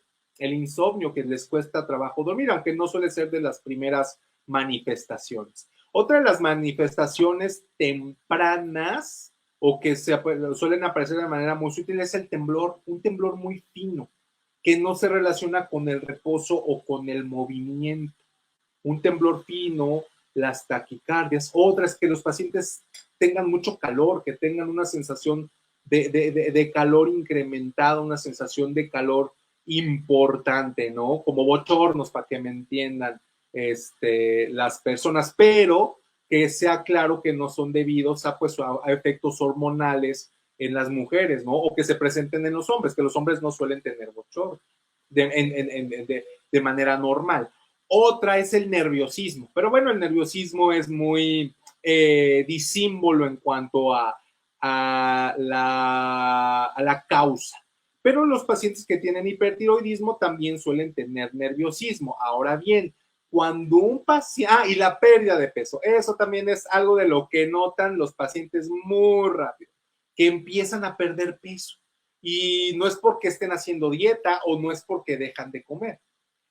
que les cuesta trabajo dormir, aunque no suele ser de las primeras manifestaciones. Otra de las manifestaciones tempranas o que suelen aparecer de manera muy sutil es el temblor, un temblor muy fino, que no se relaciona con el reposo o con el movimiento. Un temblor fino, las taquicardias, otras que los pacientes tengan mucho calor, que tengan una sensación de calor incrementada, una sensación de calor importante, ¿no? Como bochornos, para que me entiendan las personas, pero que sea claro que no son debidos a, pues, a efectos hormonales en las mujeres, ¿no? O que se presenten en los hombres, que los hombres no suelen tener bochorno de manera normal. Otra es el nerviosismo, pero bueno, el nerviosismo es muy disímbolo en cuanto a la causa. Pero los pacientes que tienen hipertiroidismo también suelen tener nerviosismo. Ahora bien, cuando un paciente, y la pérdida de peso, eso también es algo de lo que notan los pacientes muy rápido, que empiezan a perder peso. Y no es porque estén haciendo dieta o no es porque dejan de comer.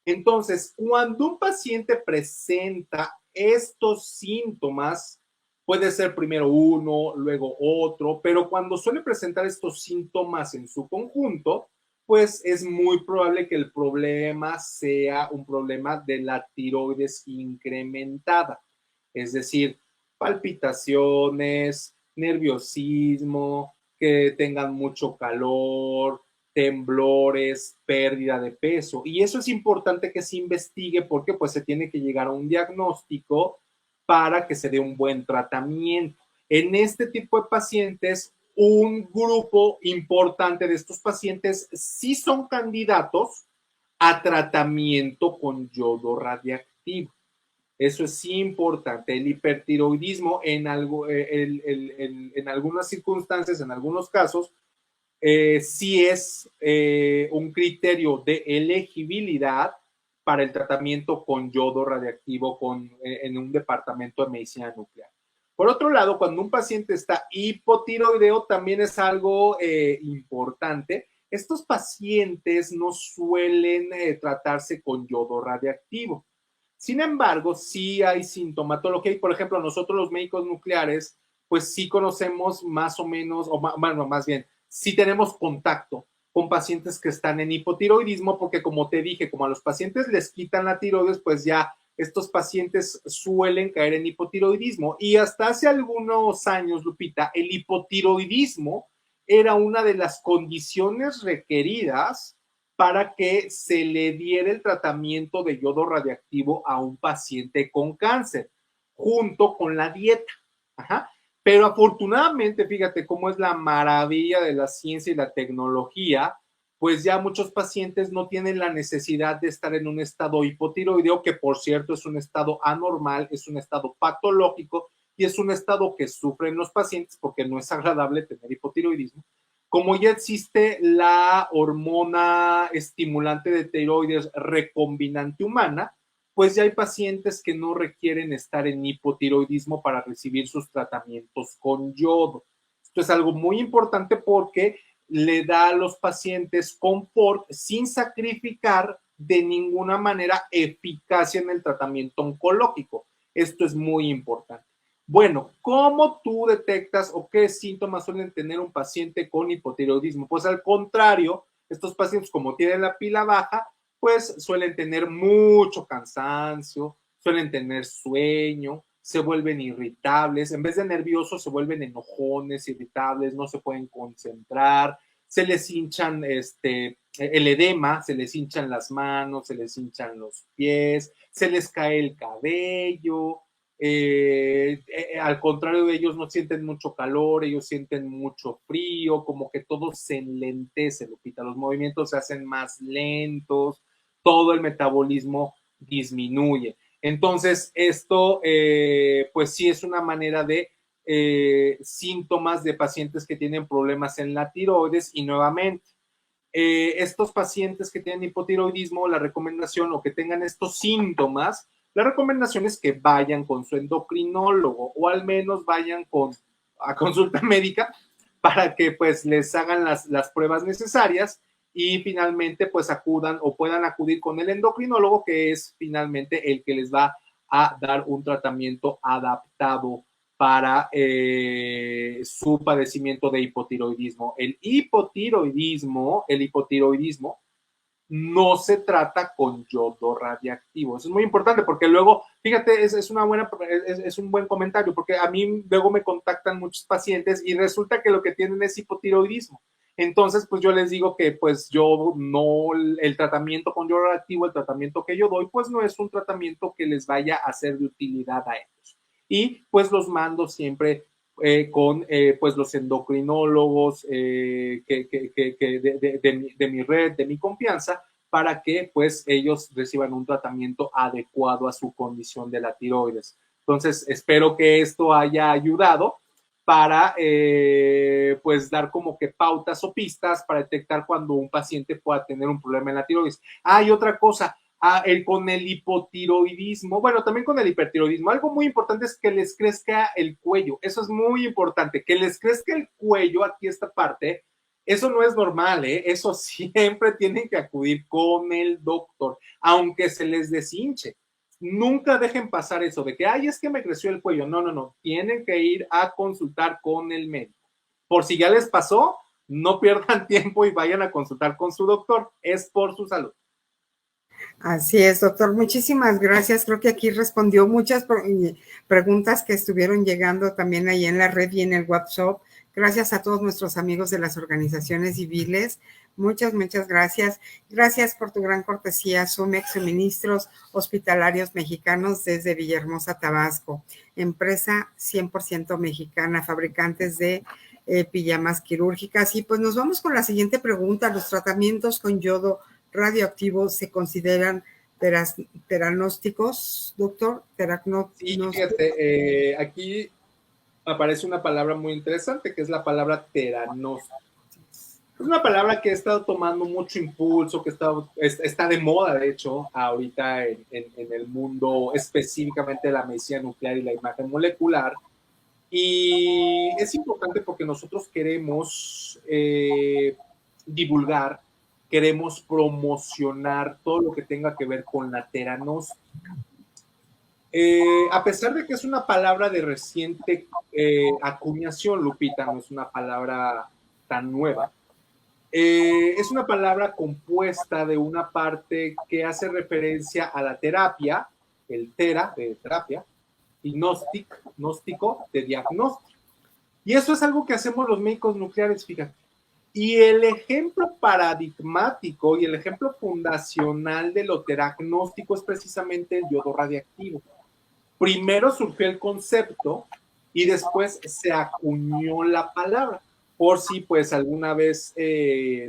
Entonces, cuando un paciente presenta estos síntomas, Puede ser primero uno, luego otro, pero cuando suele presentar estos síntomas en su conjunto, pues es muy probable que el problema sea un problema de la tiroides incrementada, es decir, palpitaciones, nerviosismo, que tengan mucho calor, temblores, pérdida de peso. Y eso es importante que se investigue porque pues se tiene que llegar a un diagnóstico para que se dé un buen tratamiento. En este tipo de pacientes, un grupo importante de estos pacientes sí son candidatos a tratamiento con yodo radiactivo. Eso es importante. El hipertiroidismo en algunas circunstancias, en algunos casos, sí es un criterio de elegibilidad para el tratamiento con yodo radiactivo en un departamento de medicina nuclear. Por otro lado, cuando un paciente está hipotiroideo, también es algo importante. Estos pacientes no suelen tratarse con yodo radiactivo. Sin embargo, sí hay sintomatología y, por ejemplo, nosotros los médicos nucleares, pues sí conocemos más o menos, o bueno, más bien, sí tenemos contacto con pacientes que están en hipotiroidismo, porque como te dije, como a los pacientes les quitan la tiroides, pues ya estos pacientes suelen caer en hipotiroidismo. Y hasta hace algunos años, Lupita, el hipotiroidismo era una de las condiciones requeridas para que se le diera el tratamiento de yodo radiactivo a un paciente con cáncer, junto con la dieta. Ajá. Pero afortunadamente, fíjate cómo es la maravilla de la ciencia y la tecnología, pues ya muchos pacientes no tienen la necesidad de estar en un estado hipotiroideo, que por cierto es un estado anormal, es un estado patológico y es un estado que sufren los pacientes porque no es agradable tener hipotiroidismo. Como ya existe la hormona estimulante de tiroides recombinante humana, pues ya hay pacientes que no requieren estar en hipotiroidismo para recibir sus tratamientos con yodo. Esto es algo muy importante porque le da a los pacientes confort sin sacrificar de ninguna manera eficacia en el tratamiento oncológico. Esto es muy importante. Bueno, ¿cómo tú detectas o qué síntomas suelen tener un paciente con hipotiroidismo? Pues al contrario, estos pacientes como tienen la pila baja, pues suelen tener mucho cansancio, suelen tener sueño, se vuelven irritables, en vez de nerviosos se vuelven enojones, irritables, no se pueden concentrar, se les hinchan el edema, se les hinchan las manos, se les hinchan los pies, se les cae el cabello. Al contrario de ellos no sienten mucho calor, ellos sienten mucho frío, como que todo se enlentece, Lupita, los movimientos se hacen más lentos, todo el metabolismo disminuye. Entonces, esto pues sí es una manera de síntomas de pacientes que tienen problemas en la tiroides y nuevamente, estos pacientes que tienen hipotiroidismo, la recomendación o que tengan estos síntomas, la recomendación es que vayan con su endocrinólogo o al menos vayan a consulta médica para que pues les hagan las pruebas necesarias y finalmente pues acudan o puedan acudir con el endocrinólogo, que es finalmente el que les va a dar un tratamiento adaptado para su padecimiento de hipotiroidismo. El hipotiroidismo no se trata con yodo radiactivo. Eso es muy importante porque luego, fíjate, es un buen comentario porque a mí luego me contactan muchos pacientes y resulta que lo que tienen es hipotiroidismo. Entonces, pues yo les digo que pues yo no, el tratamiento con yodo radiactivo, el tratamiento que yo doy, pues no es un tratamiento que les vaya a ser de utilidad a ellos. Y pues los mando siempre con pues los endocrinólogos de mi red, de mi confianza, para que pues ellos reciban un tratamiento adecuado a su condición de la tiroides. Entonces, espero que esto haya ayudado para pues dar como que pautas o pistas para detectar cuando un paciente pueda tener un problema en la tiroides. Y otra cosa, con el hipotiroidismo, bueno, también con el hipertiroidismo, algo muy importante es que les crezca el cuello. Eso es muy importante, que les crezca el cuello aquí esta parte. Eso no es normal, ¿eh? Eso siempre tienen que acudir con el doctor, aunque se les deshinche. nunca dejen pasar eso de que, ay, es que me creció el cuello. No, no, no. Tienen que ir a consultar con el médico. Por si ya les pasó, no pierdan tiempo y vayan a consultar con su doctor. Es por su salud. Así es, doctor. Muchísimas gracias. Creo que aquí respondió muchas preguntas que estuvieron llegando también ahí en la red y en el WhatsApp. Gracias a todos nuestros amigos de las organizaciones civiles. Muchas, muchas gracias. Gracias por tu gran cortesía, Sumex Suministros Hospitalarios Mexicanos desde Villahermosa, Tabasco. Empresa 100% mexicana, fabricantes de pijamas quirúrgicas. Y pues nos vamos con la siguiente pregunta. ¿Los tratamientos con yodo radioactivos se consideran teranósticos, doctor? Sí, fíjate, aquí aparece una palabra muy interesante, que es la palabra teranóstico. Es una palabra que ha estado tomando mucho impulso, que está de moda, de hecho, ahorita en el mundo específicamente de la medicina nuclear y la imagen molecular. Y es importante porque nosotros queremos divulgar, queremos promocionar todo lo que tenga que ver con la teranóstica. A pesar de que es una palabra de reciente acuñación, Lupita, no es una palabra tan nueva, es una palabra compuesta de una parte que hace referencia a la terapia, el tera de terapia, y gnóstico de diagnóstico. Y eso es algo que hacemos los médicos nucleares, fíjate. Y el ejemplo paradigmático y el ejemplo fundacional de lo teragnóstico es precisamente el yodo radiactivo. Primero surgió el concepto y después se acuñó la palabra. Por si pues alguna vez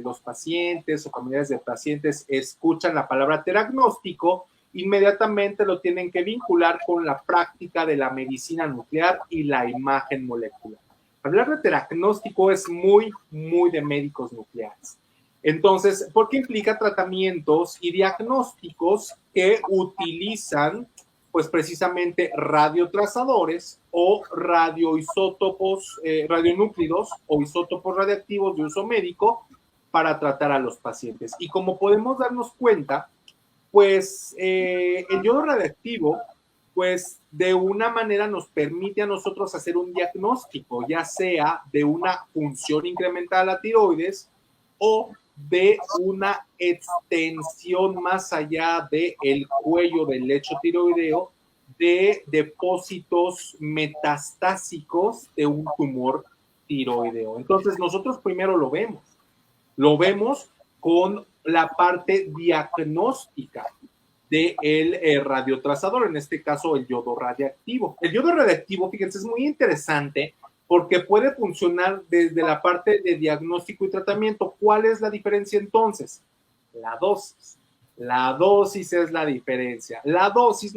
los pacientes o familiares de pacientes escuchan la palabra teragnóstico, inmediatamente lo tienen que vincular con la práctica de la medicina nuclear y la imagen molecular. Hablar de teragnóstico es muy, muy de médicos nucleares. Entonces, porque implica tratamientos y diagnósticos que utilizan pues precisamente radiotrazadores o radioisótopos, radionúclidos o isótopos radiactivos de uso médico para tratar a los pacientes. Y como podemos darnos cuenta, pues el yodo radiactivo, pues de una manera nos permite a nosotros hacer un diagnóstico, ya sea de una función incrementada de la tiroides o de una extensión más allá del cuello del lecho tiroideo de depósitos metastásicos de un tumor tiroideo. Entonces nosotros primero lo vemos con la parte diagnóstica del radiotrazador, en este caso el yodo radiactivo. El yodo radiactivo, fíjense, es muy interesante porque puede funcionar desde la parte de diagnóstico y tratamiento. ¿Cuál es la diferencia entonces? La dosis. La dosis es la diferencia. La dosis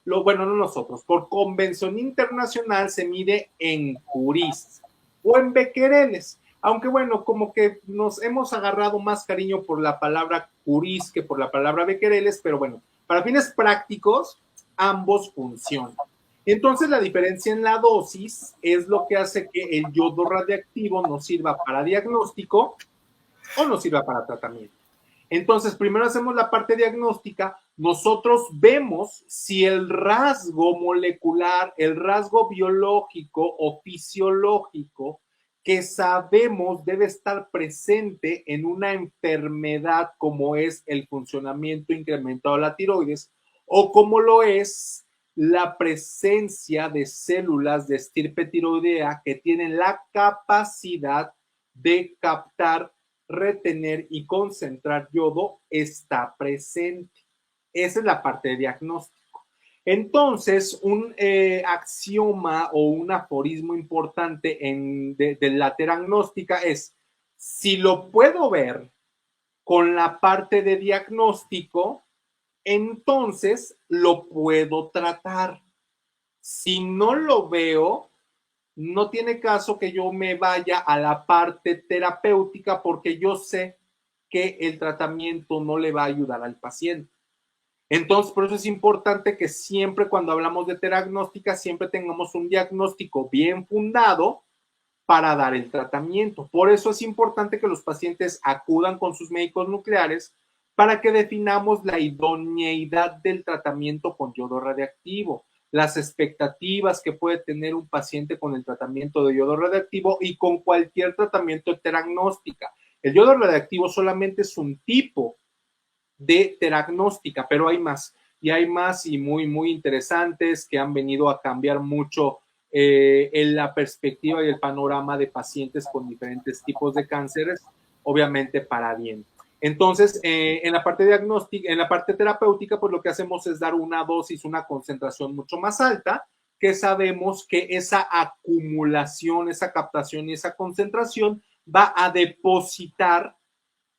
bueno, no nosotros, por convención internacional se mide en curis o en becquereles. Aunque bueno, como que nos hemos agarrado más cariño por la palabra curis que por la palabra becquereles, pero bueno, para fines prácticos, ambos funcionan. Entonces, la diferencia en la dosis es lo que hace que el yodo radiactivo nos sirva para diagnóstico o nos sirva para tratamiento. Entonces, primero hacemos la parte diagnóstica, nosotros vemos si el rasgo molecular, el rasgo biológico o fisiológico que sabemos debe estar presente en una enfermedad como es el funcionamiento incrementado de la tiroides o como lo es la presencia de células de estirpe tiroidea que tienen la capacidad de captar, retener y concentrar yodo está presente. Esa es la parte de diagnóstico. Entonces, un axioma o un aforismo importante de la teragnóstica es, si lo puedo ver con la parte de diagnóstico, entonces lo puedo tratar. Si no lo veo, no tiene caso que yo me vaya a la parte terapéutica porque yo sé que el tratamiento no le va a ayudar al paciente. Entonces, por eso es importante que siempre cuando hablamos de teragnóstica, siempre tengamos un diagnóstico bien fundado para dar el tratamiento. Por eso es importante que los pacientes acudan con sus médicos nucleares para que definamos la idoneidad del tratamiento con yodo radiactivo, las expectativas que puede tener un paciente con el tratamiento de yodo radiactivo y con cualquier tratamiento de teragnóstica. El yodo radiactivo solamente es un tipo de teragnóstica, pero hay más. Y hay más y muy interesantes que han venido a cambiar mucho en la perspectiva y el panorama de pacientes con diferentes tipos de cánceres, obviamente para bien. Entonces, en la parte diagnóstica, en la parte terapéutica, pues lo que hacemos es dar una dosis, una concentración mucho más alta, que sabemos que esa acumulación, esa captación y esa concentración va a depositar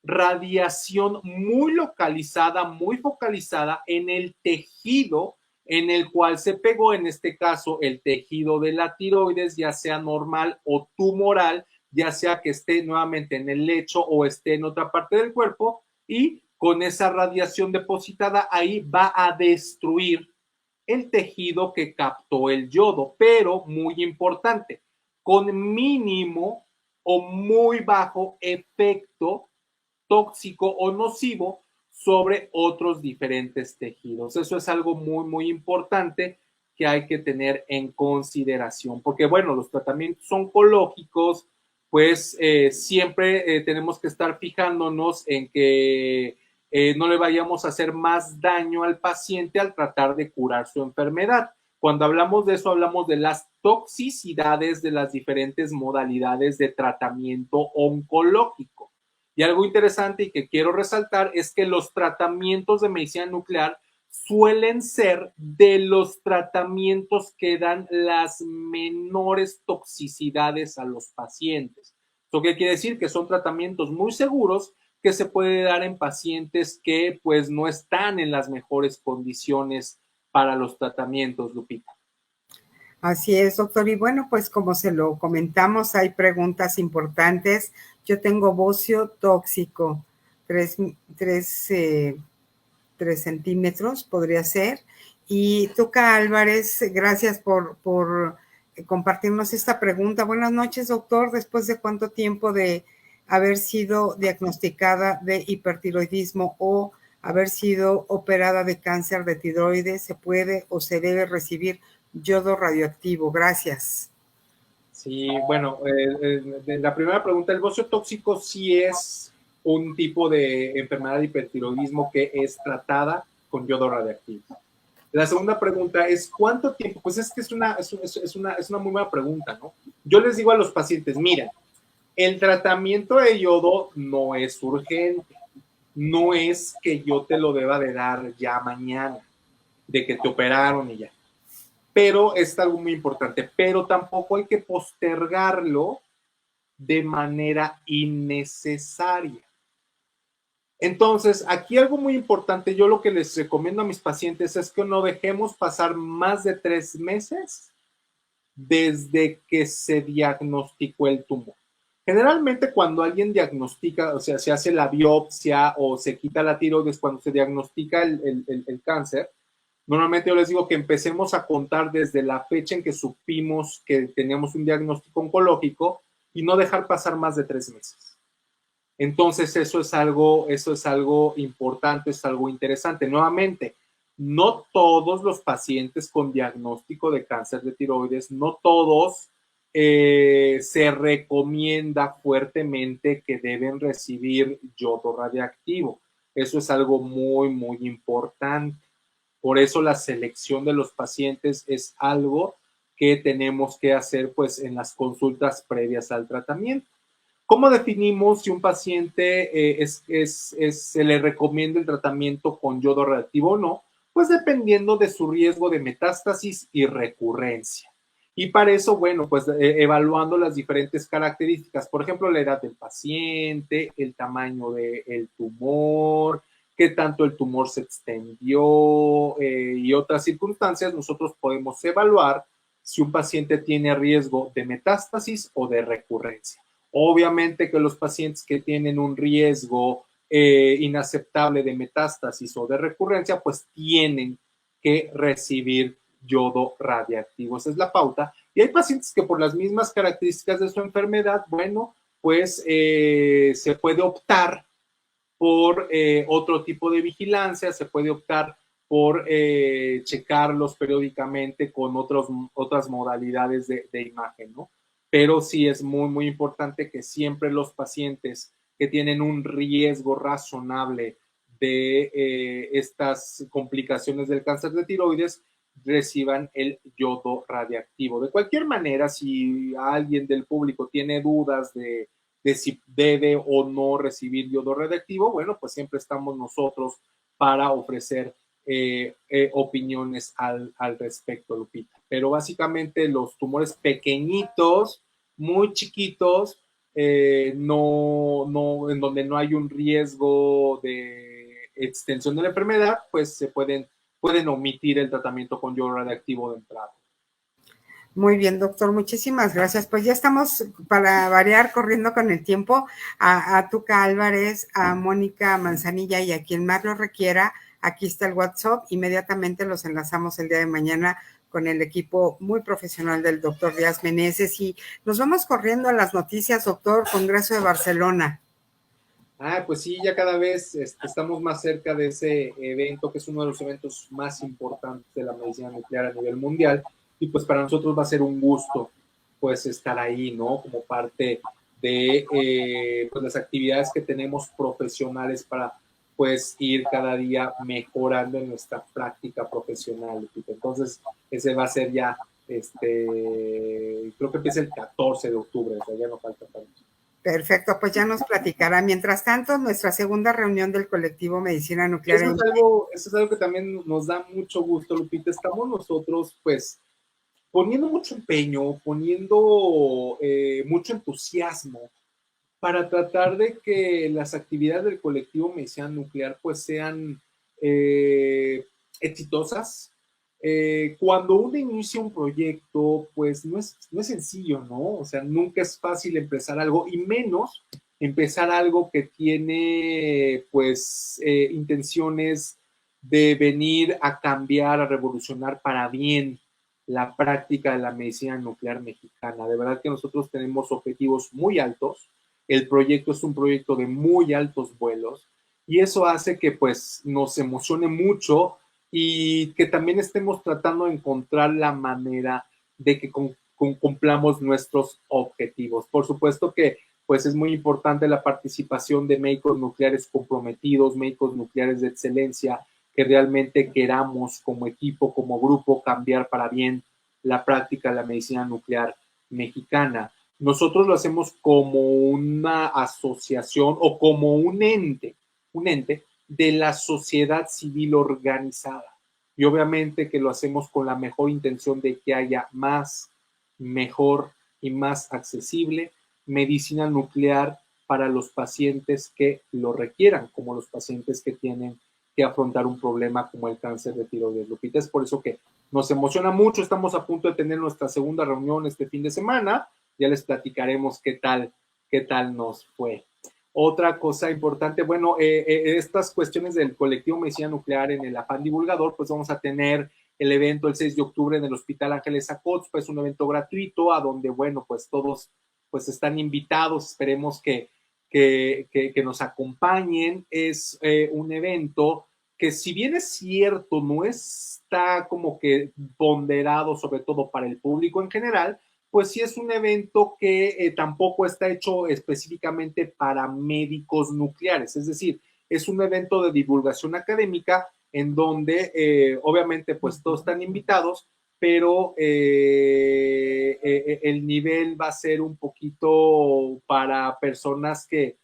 radiación muy localizada, muy focalizada en el tejido en el cual se pegó, en este caso el tejido de la tiroides, ya sea normal o tumoral, ya sea que esté nuevamente en el lecho o esté en otra parte del cuerpo, y con esa radiación depositada ahí va a destruir el tejido que captó el yodo, pero muy importante, con mínimo o muy bajo efecto tóxico o nocivo sobre otros diferentes tejidos. Eso es algo muy importante que hay que tener en consideración, porque bueno, los tratamientos oncológicos, pues siempre tenemos que estar fijándonos en que no le vayamos a hacer más daño al paciente al tratar de curar su enfermedad. Cuando hablamos de eso, hablamos de las toxicidades de las diferentes modalidades de tratamiento oncológico. Y algo interesante y que quiero resaltar es que los tratamientos de medicina nuclear suelen ser de los tratamientos que dan las menores toxicidades a los pacientes. ¿Esto qué quiere decir? Que son tratamientos muy seguros que se puede dar en pacientes que pues no están en las mejores condiciones para los tratamientos, Lupita. Así es, doctor. Y bueno, pues como se lo comentamos, hay preguntas importantes. Yo tengo bocio tóxico, 3 centímetros podría ser. Y Tuca Álvarez, gracias por compartirnos esta pregunta. Buenas noches, doctor. ¿Después de cuánto tiempo de haber sido diagnosticada de hipertiroidismo o haber sido operada de cáncer de tiroides se puede o se debe recibir yodo radioactivo? Gracias. Sí, bueno, la primera pregunta, el bocio tóxico sí es un tipo de enfermedad de hipertiroidismo que es tratada con yodo radioactivo. La segunda pregunta es, ¿cuánto tiempo? Pues es que es una muy buena pregunta, ¿no? Yo les digo a los pacientes, mira, el tratamiento de yodo no es urgente, no es que yo te lo deba de dar ya mañana, de que te operaron y ya. Pero es algo muy importante, pero tampoco hay que postergarlo de manera innecesaria. Entonces, aquí algo muy importante, yo lo que les recomiendo a mis pacientes es que no dejemos pasar más de 3 meses desde que se diagnosticó el tumor. Generalmente cuando alguien diagnostica, o sea, se hace la biopsia o se quita la tiroides cuando se diagnostica el cáncer, normalmente yo les digo que empecemos a contar desde la fecha en que supimos que teníamos un diagnóstico oncológico y no dejar pasar más de 3 meses. Entonces, eso es algo importante, es algo interesante. Nuevamente, no todos los pacientes con diagnóstico de cáncer de tiroides, no todos se recomienda fuertemente que deben recibir yodo radiactivo. Eso es algo muy importante. Por eso la selección de los pacientes es algo que tenemos que hacer pues en las consultas previas al tratamiento. ¿Cómo definimos si un paciente se le recomienda el tratamiento con yodo radioactivo o no? Pues dependiendo de su riesgo de metástasis y recurrencia. Y para eso, bueno, pues evaluando las diferentes características, por ejemplo, la edad del paciente, el tamaño del tumor, qué tanto el tumor se extendió y otras circunstancias, nosotros podemos evaluar si un paciente tiene riesgo de metástasis o de recurrencia. Obviamente que los pacientes que tienen un riesgo inaceptable de metástasis o de recurrencia, pues tienen que recibir yodo radiactivo. Esa es la pauta. Y hay pacientes que por las mismas características de su enfermedad, bueno, pues se puede optar por otro tipo de vigilancia, se puede optar por checarlos periódicamente con otras modalidades de imagen, ¿no? Pero sí es muy, muy importante que siempre los pacientes que tienen un riesgo razonable de estas complicaciones del cáncer de tiroides reciban el yodo radiactivo. De cualquier manera, si alguien del público tiene dudas de si debe o no recibir yodo radiactivo, bueno, pues siempre estamos nosotros para ofrecer opiniones al respecto, Lupita. Pero básicamente los tumores pequeñitos, muy chiquitos, no, en donde no hay un riesgo de extensión de la enfermedad, pues se pueden omitir el tratamiento con yodo radiactivo de entrada. Muy bien, doctor, muchísimas gracias. Pues ya estamos, para variar, corriendo con el tiempo. A Tuca Álvarez, a Mónica Manzanilla y a quien más lo requiera, aquí está el WhatsApp. Inmediatamente los enlazamos el día de mañana con el equipo muy profesional del doctor Díaz Meneses. Y nos vamos corriendo a las noticias, doctor. Congreso de Barcelona. Pues sí, ya cada vez estamos más cerca de ese evento, que es uno de los eventos más importantes de la medicina nuclear a nivel mundial, y pues para nosotros va a ser un gusto pues estar ahí, ¿no? Como parte de pues las actividades que tenemos profesionales para pues ir cada día mejorando en nuestra práctica profesional. Entonces, ese va a ser ya, creo que empieza el 14 de octubre, o sea, ya no falta tanto. Perfecto, pues ya nos platicará. Mientras tanto, nuestra segunda reunión del colectivo Medicina Nuclear. Eso es algo que también nos da mucho gusto, Lupita. Estamos nosotros, pues, poniendo mucho empeño, poniendo mucho entusiasmo para tratar de que las actividades del colectivo Medicina Nuclear, pues, sean exitosas. Cuando uno inicia un proyecto, pues no es sencillo, ¿no? O sea, nunca es fácil empezar algo, y menos empezar algo que tiene, pues, intenciones de venir a cambiar, a revolucionar para bien la práctica de la medicina nuclear mexicana. De verdad que nosotros tenemos objetivos muy altos. El proyecto es un proyecto de muy altos vuelos, y eso hace que, pues, nos emocione mucho y que también estemos tratando de encontrar la manera de que cumplamos nuestros objetivos. Por supuesto que pues es muy importante la participación de médicos nucleares comprometidos, médicos nucleares de excelencia, que realmente queramos como equipo, como grupo, cambiar para bien la práctica de la medicina nuclear mexicana. Nosotros lo hacemos como una asociación o como un ente de la sociedad civil organizada. Y obviamente que lo hacemos con la mejor intención de que haya más, mejor y más accesible medicina nuclear para los pacientes que lo requieran, como los pacientes que tienen que afrontar un problema como el cáncer de tiroides. Lupita, es por eso que nos emociona mucho. Estamos a punto de tener nuestra segunda reunión este fin de semana. Ya les platicaremos qué tal nos fue. Otra cosa importante, bueno, estas cuestiones del colectivo Medicina Nuclear en el afán divulgador, pues vamos a tener el evento el 6 de octubre en el Hospital Ángeles Acotzpa. Es un evento gratuito a donde, bueno, pues todos pues están invitados. Esperemos que nos acompañen. Es un evento que, si bien es cierto, no está como que ponderado sobre todo para el público en general, pues sí es un evento que tampoco está hecho específicamente para médicos nucleares. Es decir, es un evento de divulgación académica en donde obviamente pues todos están invitados, pero el nivel va a ser un poquito para personas que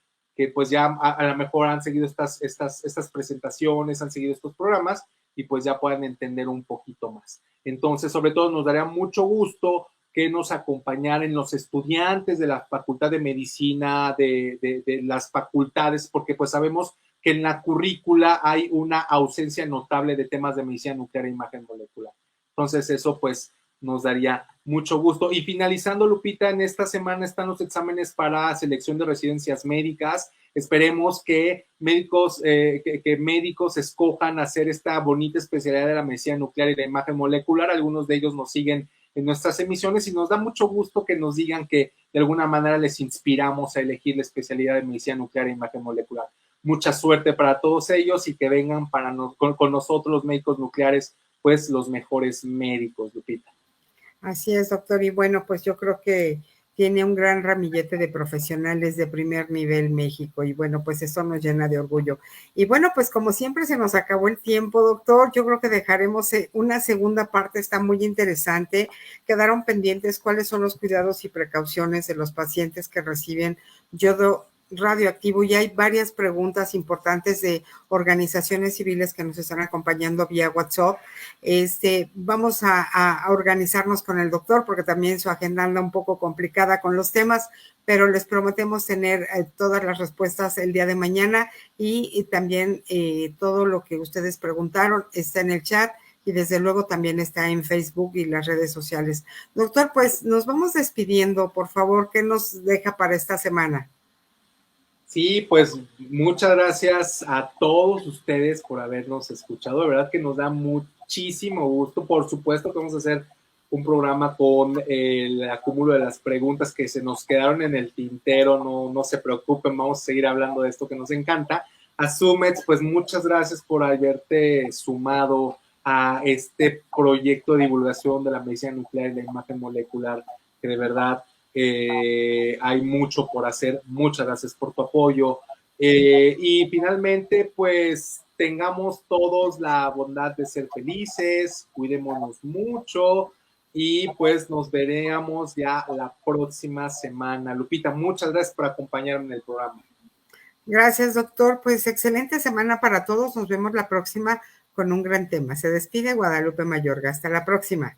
pues ya a lo mejor han seguido estas presentaciones, han seguido estos programas, y pues ya puedan entender un poquito más. Entonces, sobre todo, nos daría mucho gusto que nos acompañaran los estudiantes de la Facultad de Medicina, de las facultades, porque pues sabemos que en la currícula hay una ausencia notable de temas de medicina nuclear e imagen molecular. Entonces, eso pues nos daría mucho gusto. Y finalizando, Lupita, en esta semana están los exámenes para selección de residencias médicas. Esperemos que médicos escojan hacer esta bonita especialidad de la medicina nuclear y de imagen molecular. Algunos de ellos nos siguen en nuestras emisiones y nos da mucho gusto que nos digan que de alguna manera les inspiramos a elegir la especialidad de medicina nuclear e imagen molecular. mucha suerte para todos ellos y que vengan con nosotros los médicos nucleares, pues los mejores médicos, Lupita. Así es, doctor. Y bueno, pues yo creo que tiene un gran ramillete de profesionales de primer nivel México y bueno, pues eso nos llena de orgullo. Y bueno, pues como siempre se nos acabó el tiempo, doctor, yo creo que dejaremos una segunda parte, está muy interesante. Quedaron pendientes cuáles son los cuidados y precauciones de los pacientes que reciben yodo radioactivo y hay varias preguntas importantes de organizaciones civiles que nos están acompañando vía WhatsApp. Vamos a organizarnos con el doctor porque también su agenda anda un poco complicada con los temas, pero les prometemos tener todas las respuestas el día de mañana y también todo lo que ustedes preguntaron está en el chat y desde luego también está en Facebook y las redes sociales. Doctor, pues nos vamos despidiendo, por favor, ¿qué nos deja para esta semana? Sí, pues muchas gracias a todos ustedes por habernos escuchado. De verdad que nos da muchísimo gusto. Por supuesto que vamos a hacer un programa con el acúmulo de las preguntas que se nos quedaron en el tintero. No se preocupen, vamos a seguir hablando de esto que nos encanta. A Sumex, pues muchas gracias por haberte sumado a este proyecto de divulgación de la medicina nuclear y la imagen molecular, que de verdad hay mucho por hacer. Muchas gracias por tu apoyo. Y finalmente, pues tengamos todos la bondad de ser felices, cuidémonos mucho y pues nos veremos ya la próxima semana. Lupita, muchas gracias por acompañarme en el programa. Gracias, doctor. Pues excelente semana para todos. Nos vemos la próxima con un gran tema. Se despide Guadalupe Mayorga. Hasta la próxima.